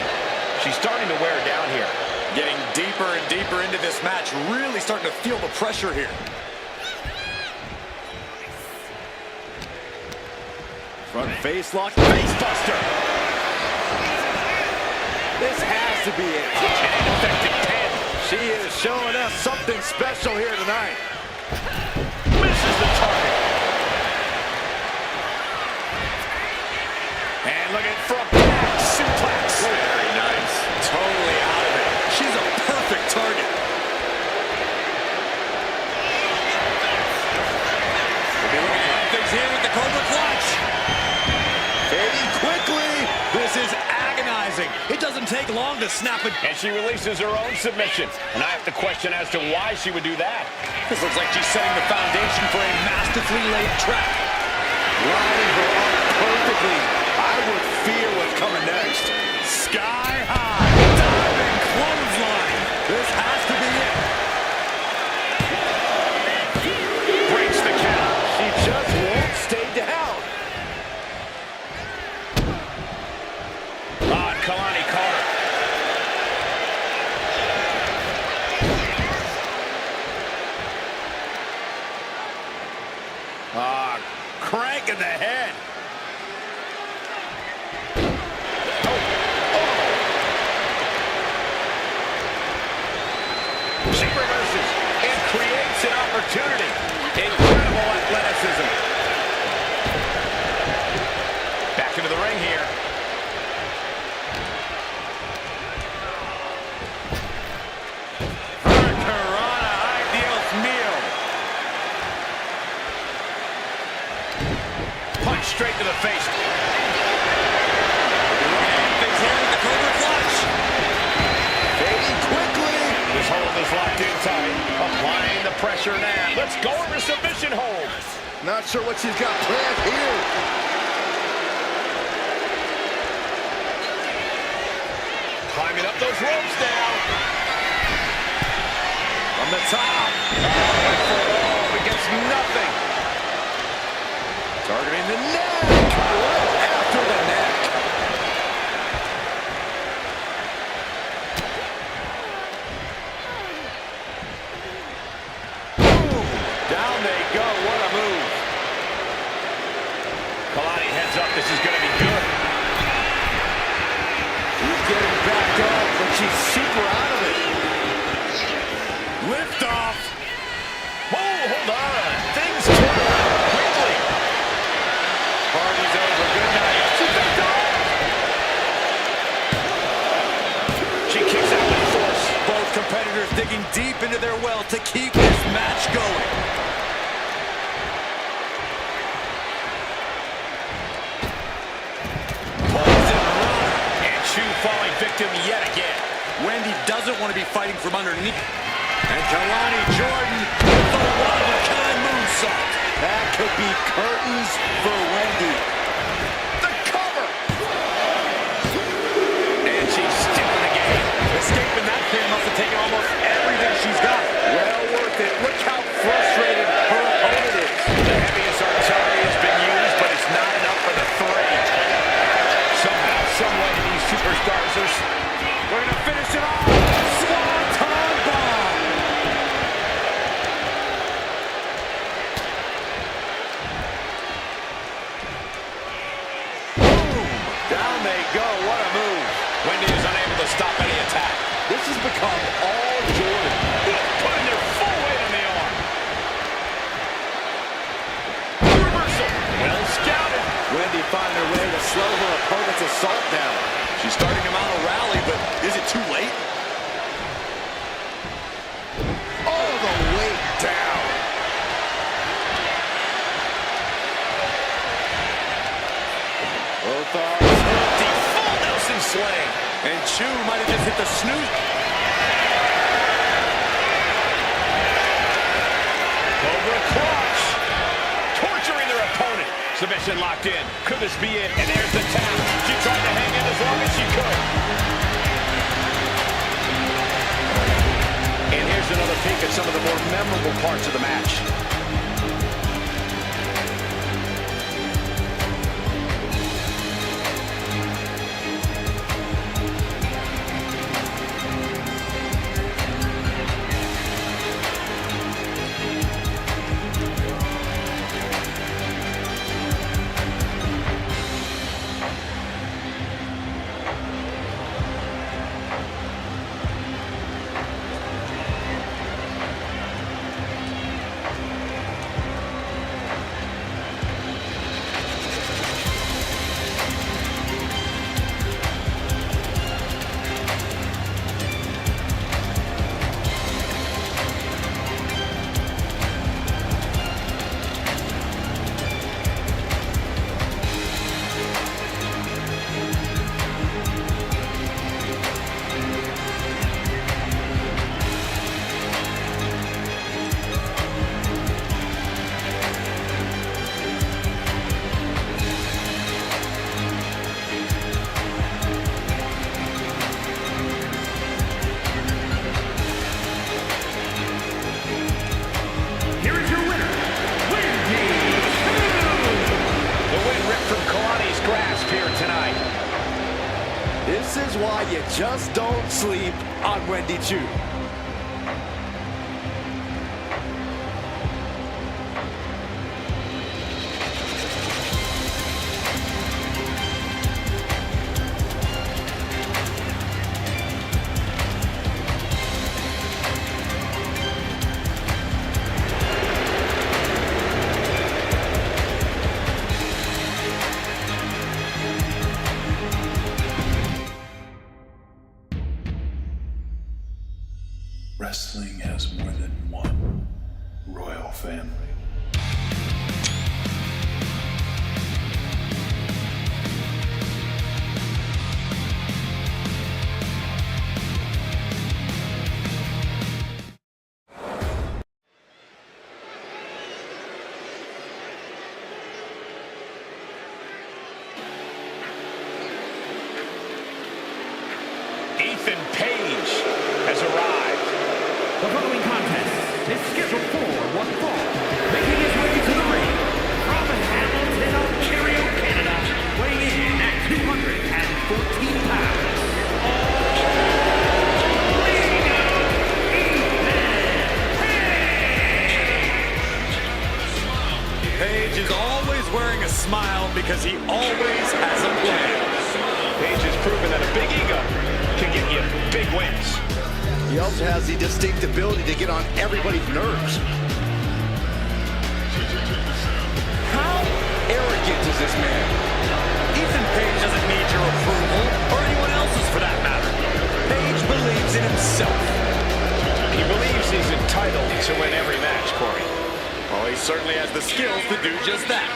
She's starting to wear down here. Getting deeper and deeper into this match. Really starting to feel the pressure here. Front face lock. Face buster. This has to be it. An effective pin. She is showing us something special here tonight. Misses the target. And look at front back suplex. Very nice. Totally out of it. She's a perfect target. We'll be looking at things here with the Cobra Clutch. Fading quickly. This is agonizing. It doesn't take long to snap it. And she releases her own submission. And I have to question as to why she would do that. This looks like she's setting the foundation for a masterfully laid trap. Lining her up perfectly. I would fear what's coming next. Sky high. Diving clothesline. This has to be it. Breaks the count. She just won't stay down. Kalani Carter. Crank in the head. She reverses and creates an opportunity. Incredible athleticism. Back into the ring here. Punch straight to the face. Things here with the Cobra Clutch. Fading quickly. This hold is locked in tight. Applying the pressure now. Let's go over submission hold. Not sure what she's got planned here. Climbing up those ropes now. From the top. Oh, it gets nothing. Targeting the neck. Right after the neck. Boom. Down they go. What a move. Kalani heads up. This is going to be good. She's getting back up, but she's super out of it. Lift off. Oh, hold on. Things turn around quickly. Party's over. Good night. She picked up. She kicks out with force. Both competitors digging deep into their well to keep this match going. And Chu falling victim yet again. Wendy doesn't want to be fighting from underneath. And Kalani Jordan with a one-of-a-kind moonsault. That could be curtains for Wendy. The cover. And she's still in the game. Escaping that pin must have taken almost everything she's got. Well worth it. Look how frustrated her opponent is. salt down. She's starting him out a rally, but is it too late? All the way down. Both arms. The full Nelson sling. And Chu might have just hit the snooze. Cobra clutch. Torturing their opponent. Submission locked in. Could this be it? And there's the tap. She tried to hang in as long as she could. And here's another peek at some of the more memorable parts of the match. This is why you just don't sleep on Wendy Chu. Wrestling has more than one royal family. Ethan Page has arrived. The following contest is scheduled for one fall. Making his way to the ring from Hamilton, Ontario, Canada, weighing in at 214 pounds. Page is always wearing a smile because he always has a plan. Page has proven that a big ego can get you big wins. He also has the distinct ability to get on everybody's nerves. How arrogant is this man? Ethan Page doesn't need your approval, or anyone else's for that matter. Page believes in himself. He believes he's entitled to win every match, Corey. Well, he certainly has the skills to do just that.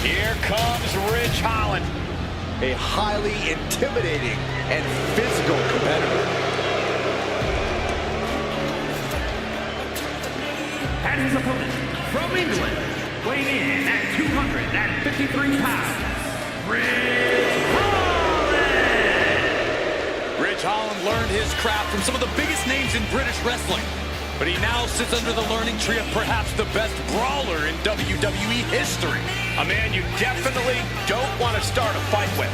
Here comes Ridge Holland. A highly intimidating and physical competitor. And his opponent from England, weighing in at 253 pounds, Ridge Holland! Ridge Holland learned his craft from some of the biggest names in British wrestling. But he now sits under the learning tree of perhaps the best brawler in WWE history. A man you definitely don't want to start a fight with.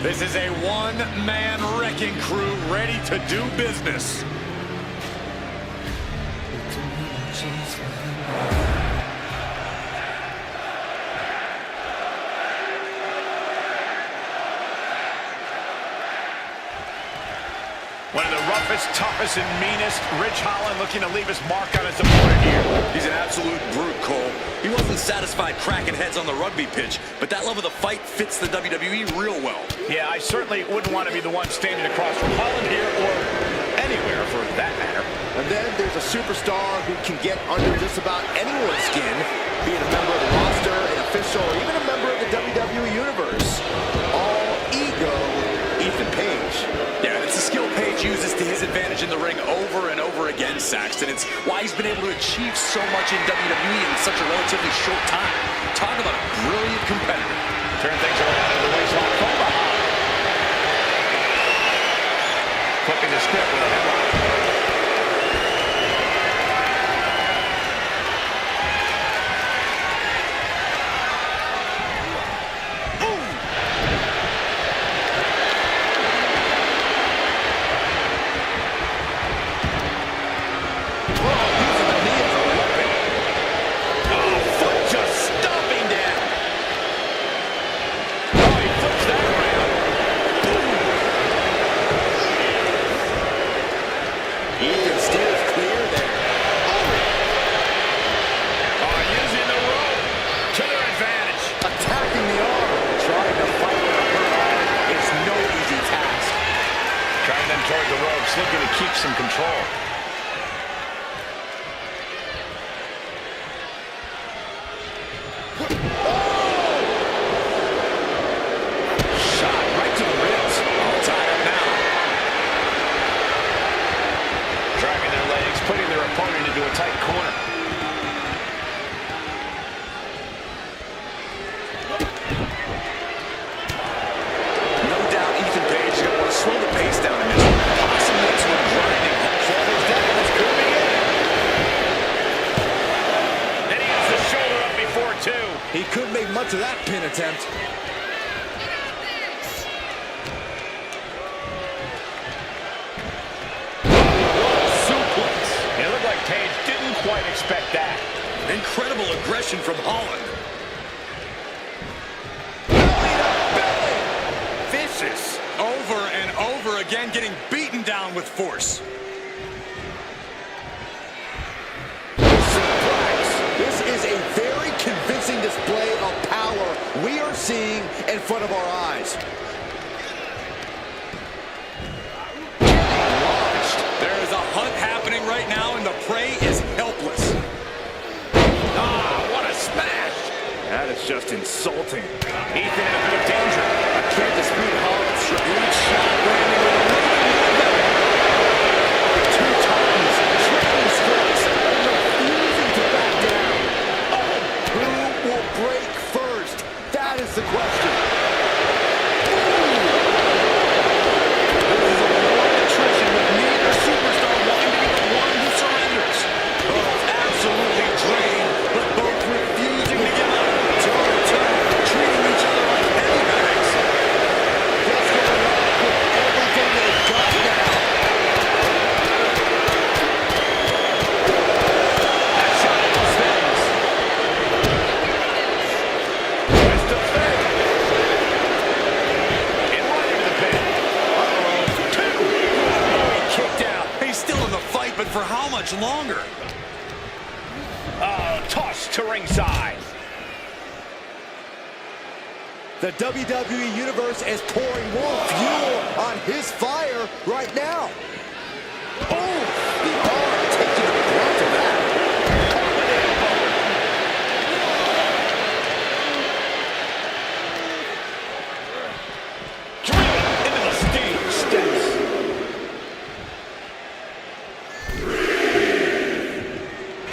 This is a one-man wrecking crew ready to do business. One of the roughest, toughest, and meanest. Ridge Holland looking to leave his mark on his opponent here. He's an absolute brute, Cole. He wasn't satisfied cracking heads on the rugby pitch, but that love of the fight fits the WWE real well. Yeah, I certainly wouldn't want to be the one standing across from Holland here, or anywhere for that matter. And then there's a superstar who can get under just about anyone's skin, being a member of the roster, an official, or even a member of the WWE Universe. All ego, Ethan Page. Yeah, it's a skill Page uses to his advantage in the ring over and over again, Saxton. It's why he's been able to achieve so much in WWE in such a relatively short time. Talk about a brilliant competitor. Turn things around to the waistlock from behind. Flipping the script with a headlock. Toward the ropes, looking to keep some control. Shot right to the ribs. All tied up now. Dragging their legs, putting their opponent into a tight corner. No doubt Ethan Page is going to want to slow the pace down in this one. Possibly to a grinding halt. Shoulders down, this could be it. And he has the shoulder up before two. He couldn't make much of that pin attempt. Suplex. It looked like Page didn't quite expect that. Incredible aggression from Holland. Vicious. Over and over again, getting beaten down with force. Surprise! This is a very convincing display of power we are seeing in front of our eyes. There is a hunt happening right now, and the prey is helpless. Ah, what a smash! That is just insulting. Ethan in a bit of danger. I can't dispute Holland's each shot landing with a little more better. Two titans, trading strikes, and refusing to back down. Oh, who will break first? That is the question. This is a war of attrition with neither superstar wanting to be the one who surrenders. Both absolutely drained, but both refusing to give up. Toe to toe, treating each other like heavy bags. What's going on with everything they've got now? That shot almost stings. Twist of fate. And right into the pin. Uh-oh. Two. Kicked out. He's still in the fight, but for how much longer? Tossed to ringside. The WWE Universe is pouring more fuel on his fire right now. Oh, the arm taking the brunt of that. Drilling into the stage steps.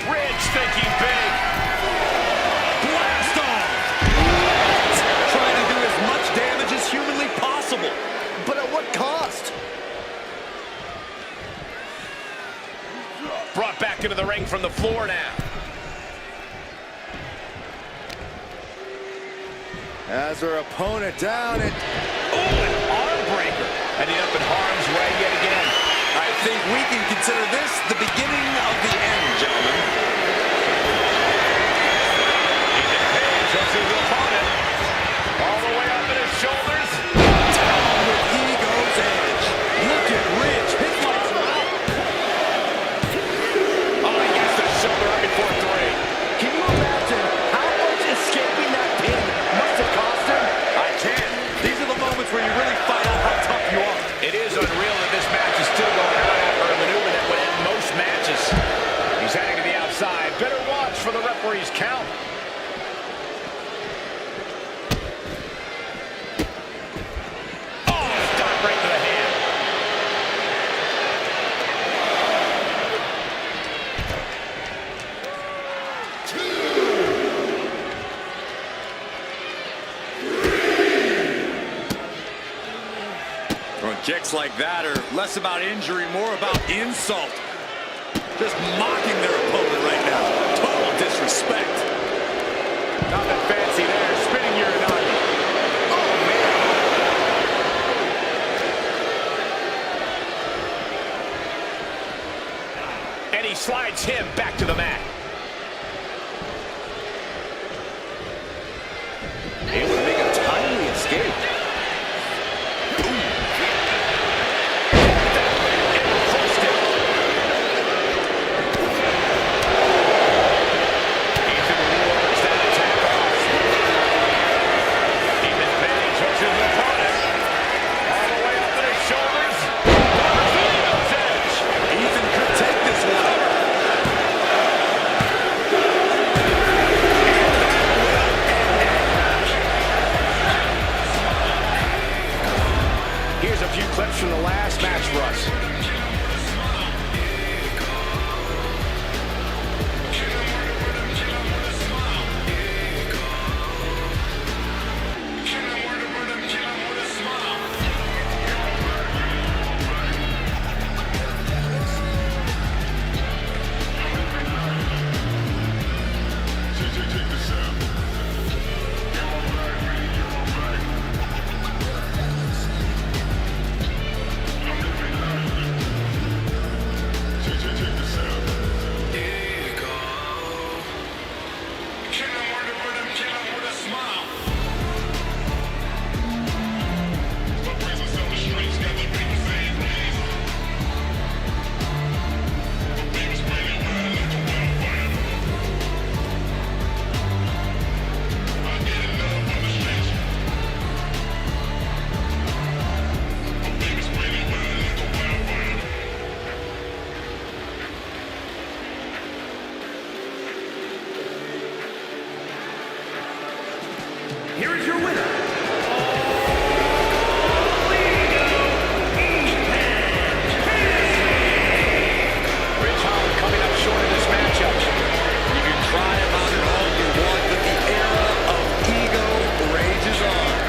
Ridge thinking big. Blast off! Trying to do as much damage as humanly possible. But at what cost? Brought back into the ring from the floor now. As her opponent down and... Oh, ending up in harm's way yet again. I think we can consider this the beginning of the end, gentlemen. Ethan Page hooks his opponent all the way up in his shoulders. Down with Ego's edge. Look at Ridge. His lights are out. Oh, he gets the shoulder up before 3. Can you imagine how much escaping that pin must have cost him? I can. These are the moments where you really find out how tough you are. It is unreal that this match is still going on after a maneuver that would end most matches. He's heading to the outside. Better watch for the referee's count. Oh, stop right to the hand. Well, kicks like that are less about injury, more about insult. Just mocking their opponent right now. Total disrespect. Nothing fancy there. Spinning Uranagi. Oh, man. And he slides him back to the mat. Able to make a timely escape. Clips from the last match for us. Here is your winner. Ridge Holland coming up short in this matchup. You can cry about it all you want, but the era of ego rages on.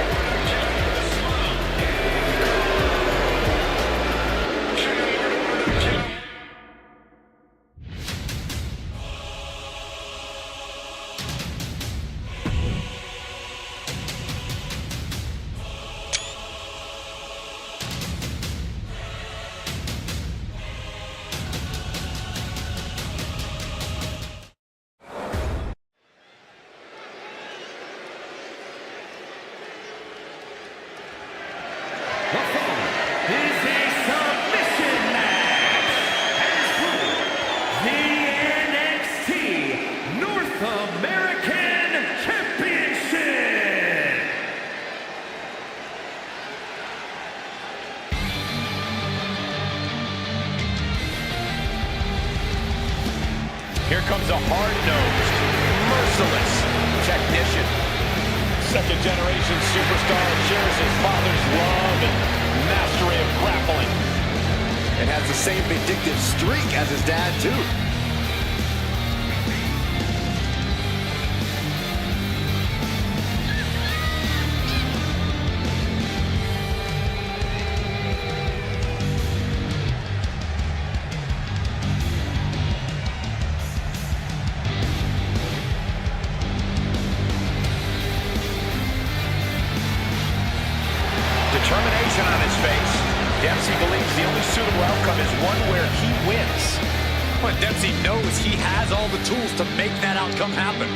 Here comes a hard-nosed, merciless technician. Second-generation superstar shares his father's love and mastery of grappling. And has the same vindictive streak as his dad, too. Determination on his face. Dempsey believes the only suitable outcome is one where he wins. But Dempsey knows he has all the tools to make that outcome happen.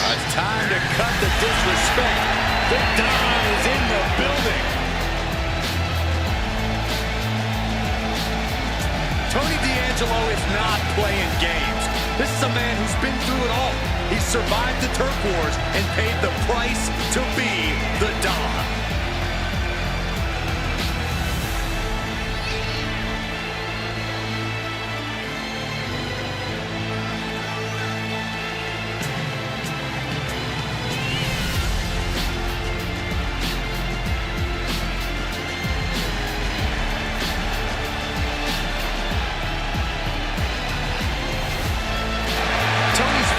It's time to cut the disrespect. The Don is in the building. Tony D'Angelo is not playing games. This is a man who's been through it all. He's survived the turf wars and paid the price to be the Don.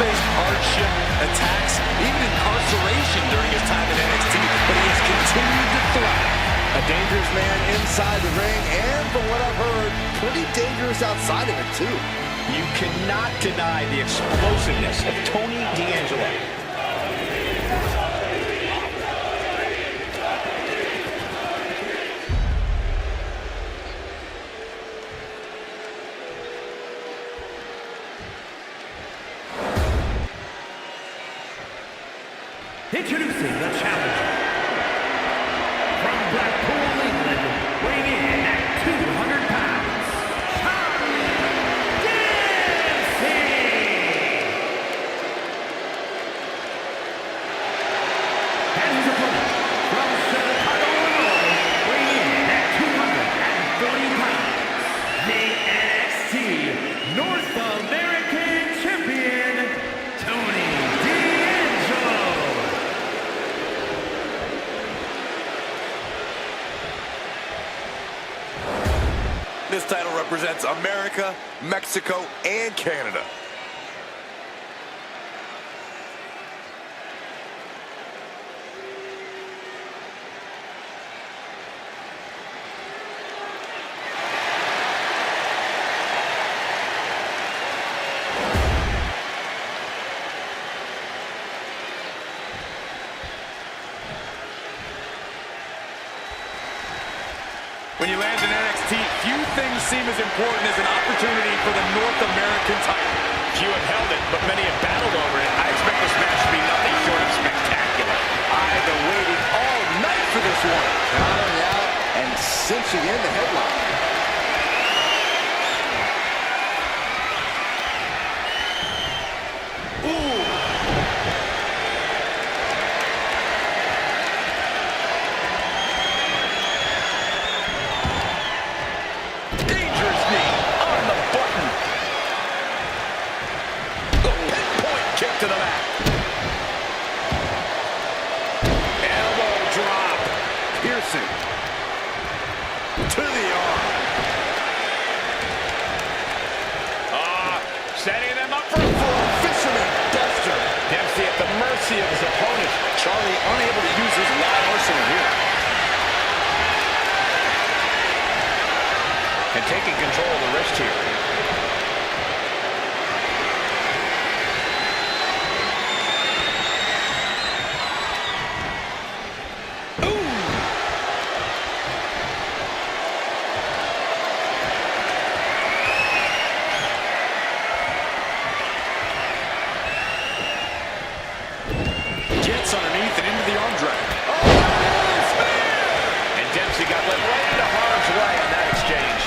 Faced hardship, attacks, even incarceration during his time in NXT, but he has continued to thrive. A dangerous man inside the ring, and from what I've heard, pretty dangerous outside of it, too. You cannot deny the explosiveness of Tony D'Angelo. Introducing the challenger from Blackpool, England, weighing in at 200 pounds, Dempsey! And his opponent from Chicago, Illinois, weighing in at 240 pounds, the NXT North American Champion, Tony D'Angelo! This title represents America, Mexico, and Canada. When you land in NXT, few things seem as important as an opportunity for the North American title. Few have held it, but many have battled over it. I expect this match to be nothing short of spectacular. I've been waiting all night for this one. Countering out and cinching in the headlock. To the back. Elbow drop. Piercing. To the arm. Setting them up for a full fisherman buster. Dempsey at the mercy of his opponent. Charlie unable to use his live arsenal here. And taking control of the wrist here. Underneath and into the arm drag. And Dempsey got led right into harm's way on that exchange.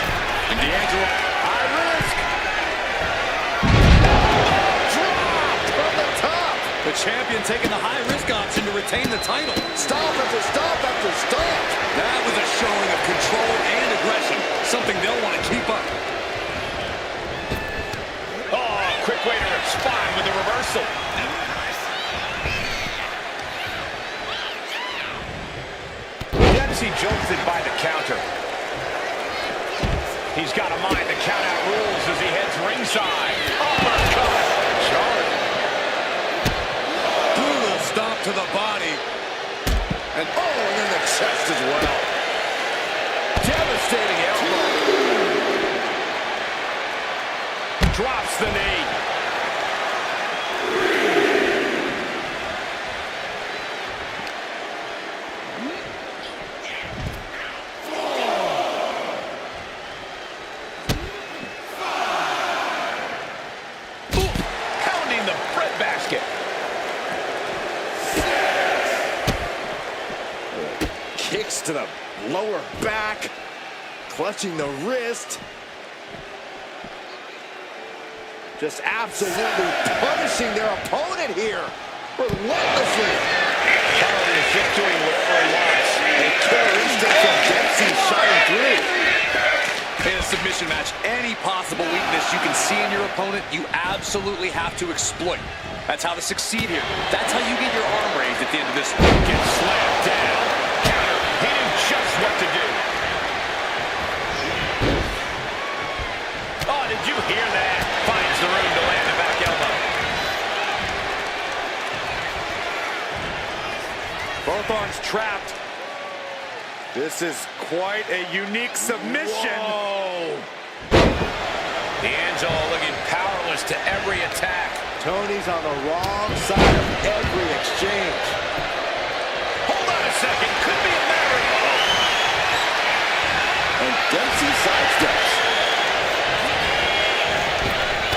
And D'Angelo, high risk. Drop from the top. the champion, taking the high-risk option to retain the title. Stop after stop after stop. That was a showing of control and aggression, something they'll want to keep up. Oh, quick way to respond with a reversal. Dempsey jolted by the counter. He's got to mind the count-out rules as he heads ringside. Uppercut. Charge. Brutal stomp to the body. And in the chest as well. Devastating elbow. Drops the knee. Pounding the breadbasket. Kicks to the lower back, clutching the wrist. Just absolutely punishing their opponent here, relentlessly. Karen is just doing whatever he wants. A killer instinct from Dempsey shining through. In a submission match, any possible weakness you can see in your opponent, you absolutely have to exploit. That's how to succeed here. That's how you get your arm raised at the end of this one. Gets slammed down. Counter. He knew just what to do. Oh, did you hear that? Finds the room to land a back elbow. Both arms trapped. This is quite a unique submission. Whoa. D'Angelo looking powerless to every attack. Tony's on the wrong side of every exchange. Hold on a second. Could be a matter of... And Dempsey sidesteps.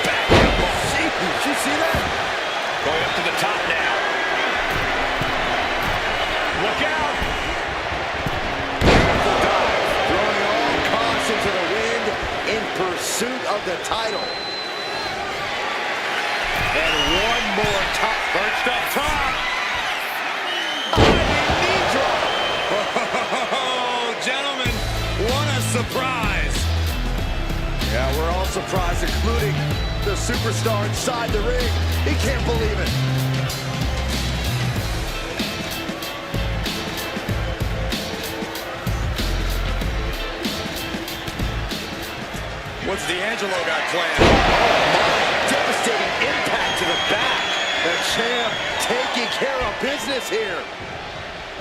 Back elbow. Did you see that? Going up to the top now. Look out. Throwing all caution to the wind in pursuit of the title. And one more top perched up top. Knee drop. Oh, gentlemen, what a surprise. Yeah, we're all surprised, including the superstar inside the ring. He can't believe it. What's D'Angelo got planned? Devastating impact to the back. The champ taking care of business here.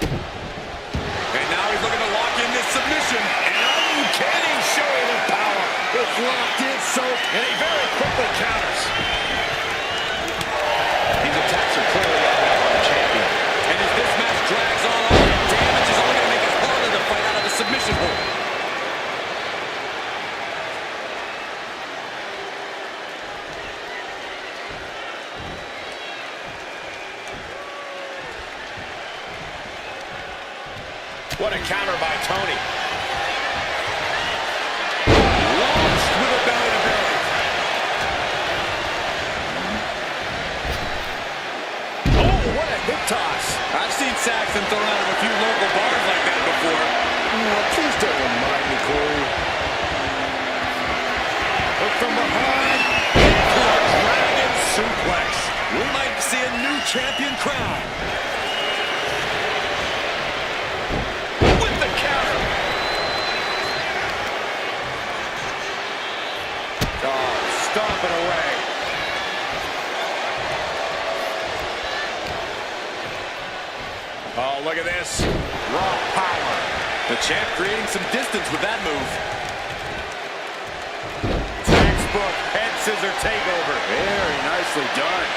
And now he's looking to lock in this submission. An uncanny showing of power. It's locked in so... And he very quickly counters. These attacks are clearly up on the champion. And as this match drags on, all the damage is only going to make it harder to fight out of the submission hold. What a counter by Tony. Launched with a belly to belly. Oh, what a hip toss. I've seen Saxton thrown out of a few local bars like that before. Oh, please don't remind me, Corey. Look from behind. Into a dragon suplex. We might see a new champion crown. With the counter. Oh, stomping away. Oh, look at this. Raw power. The champ creating some distance with that move. Textbook head scissor takeover. Very nicely done.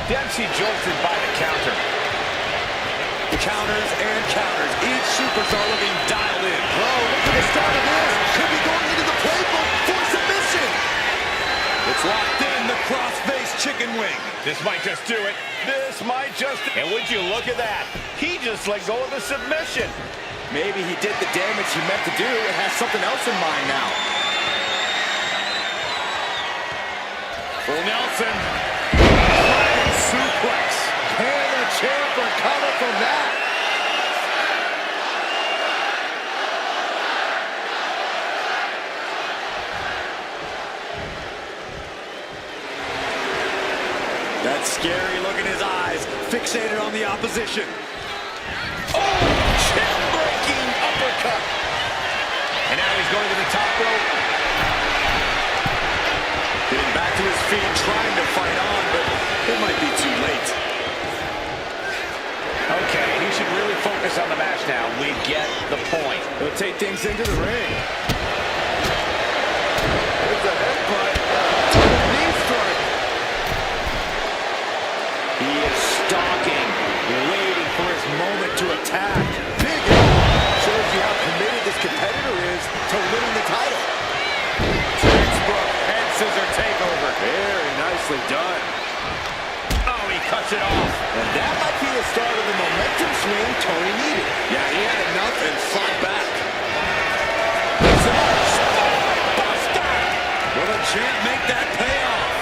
Dempsey jolted by the counter. Counters and counters. Each superstar looking dialed in. Oh, look at the start of this. Could be going into the playbook for submission. It's locked in, the cross-face chicken wing. This might just do it. This might just... And would you look at that? He just let go of the submission. Maybe he did the damage he meant to do and has something else in mind now. Full Nelson. Suplex. Can the champ recover from that? That scary look in his eyes, fixated on the opposition. Oh, chin-breaking uppercut. And now he's going to the top rope. Getting back to his feet, trying to fight on, but it might be too late. Okay, he should really focus on the match now. We get the point. He'll take things into the ring. He is stalking, waiting for his moment to attack. Big hit. Shows you how committed this competitor is to winning the title. Textbook head scissor takeover. Very nicely done. Oh, he cuts it off. And that might be the start of the momentum swing Tony needed. Yeah, he had enough and fought back. Will the champ make that pay off?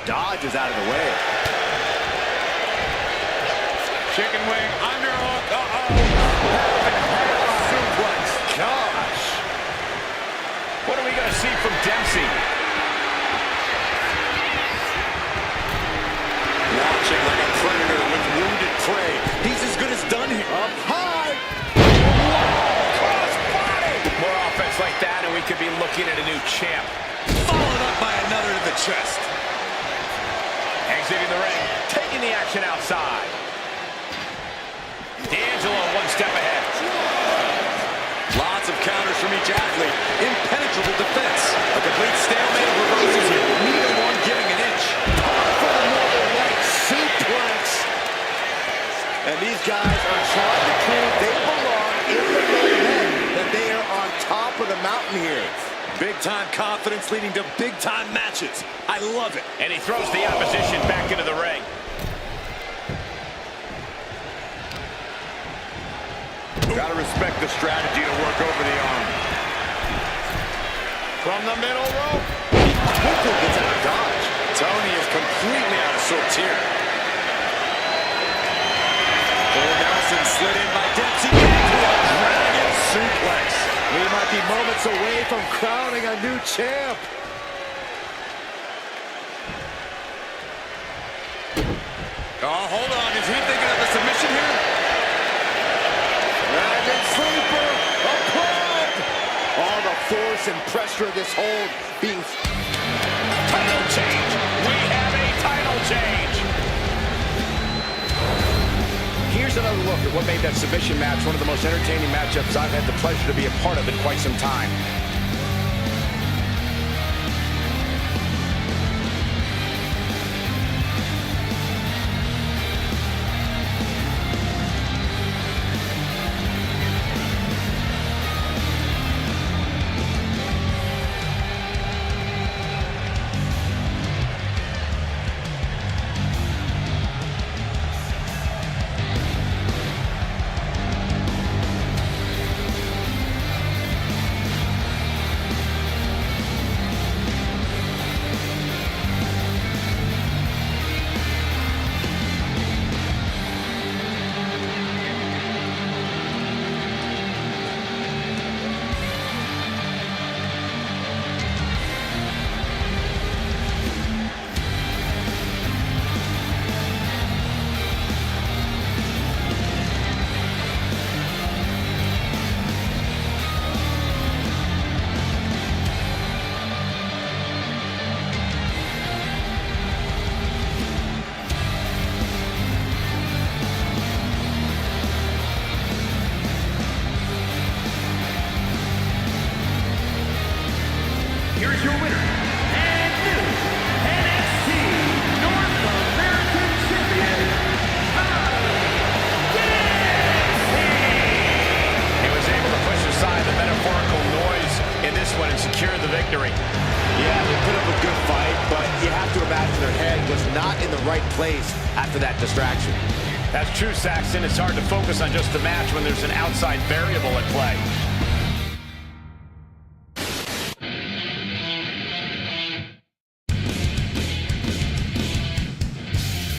Dodge is out of the way. Chicken wing, underhook. Suplex. Gosh. What are we going to see from Dempsey? Watching like a predator with wounded prey. He's as good as done here. Up high. Cross body. More offense like that, and we could be looking at a new champ. Followed up by another to the chest. Exiting the ring, taking the action outside. D'Angelo one step ahead. Lots of counters from each athlete. Impenetrable defense. A complete stalemate of reversals here. Neither one giving an inch. For the Northern Light suplex. And these guys are trying to prove they belong in the main event, that they are on top of the mountain here. Big-time confidence leading to big-time matches. I love it. And he throws the opposition back into the ring. Gotta respect the strategy to work over the arm. From the middle rope. Quickly gets out of dodge. Tony is completely out of sorts here. Full Nelson slid in by Dempsey into a dragon suplex. We might be moments away from crowning a new champ. Oh, hold on. Is he thinking of a submission here? Dragon sleeper applied. All the force and pressure of this hold being... Title change. We have a title change. Here's another look at what made that submission match one of the most entertaining matchups I've had the pleasure to be a part of in quite some time. Here's your winner, and new NXT North American Champion, He was able to push aside the metaphorical noise in this one and secure the victory. Yeah, they put up a good fight, but you have to imagine their head was not in the right place after that distraction. That's true, Saxton. It's hard to focus on just the match when there's an outside variable at play.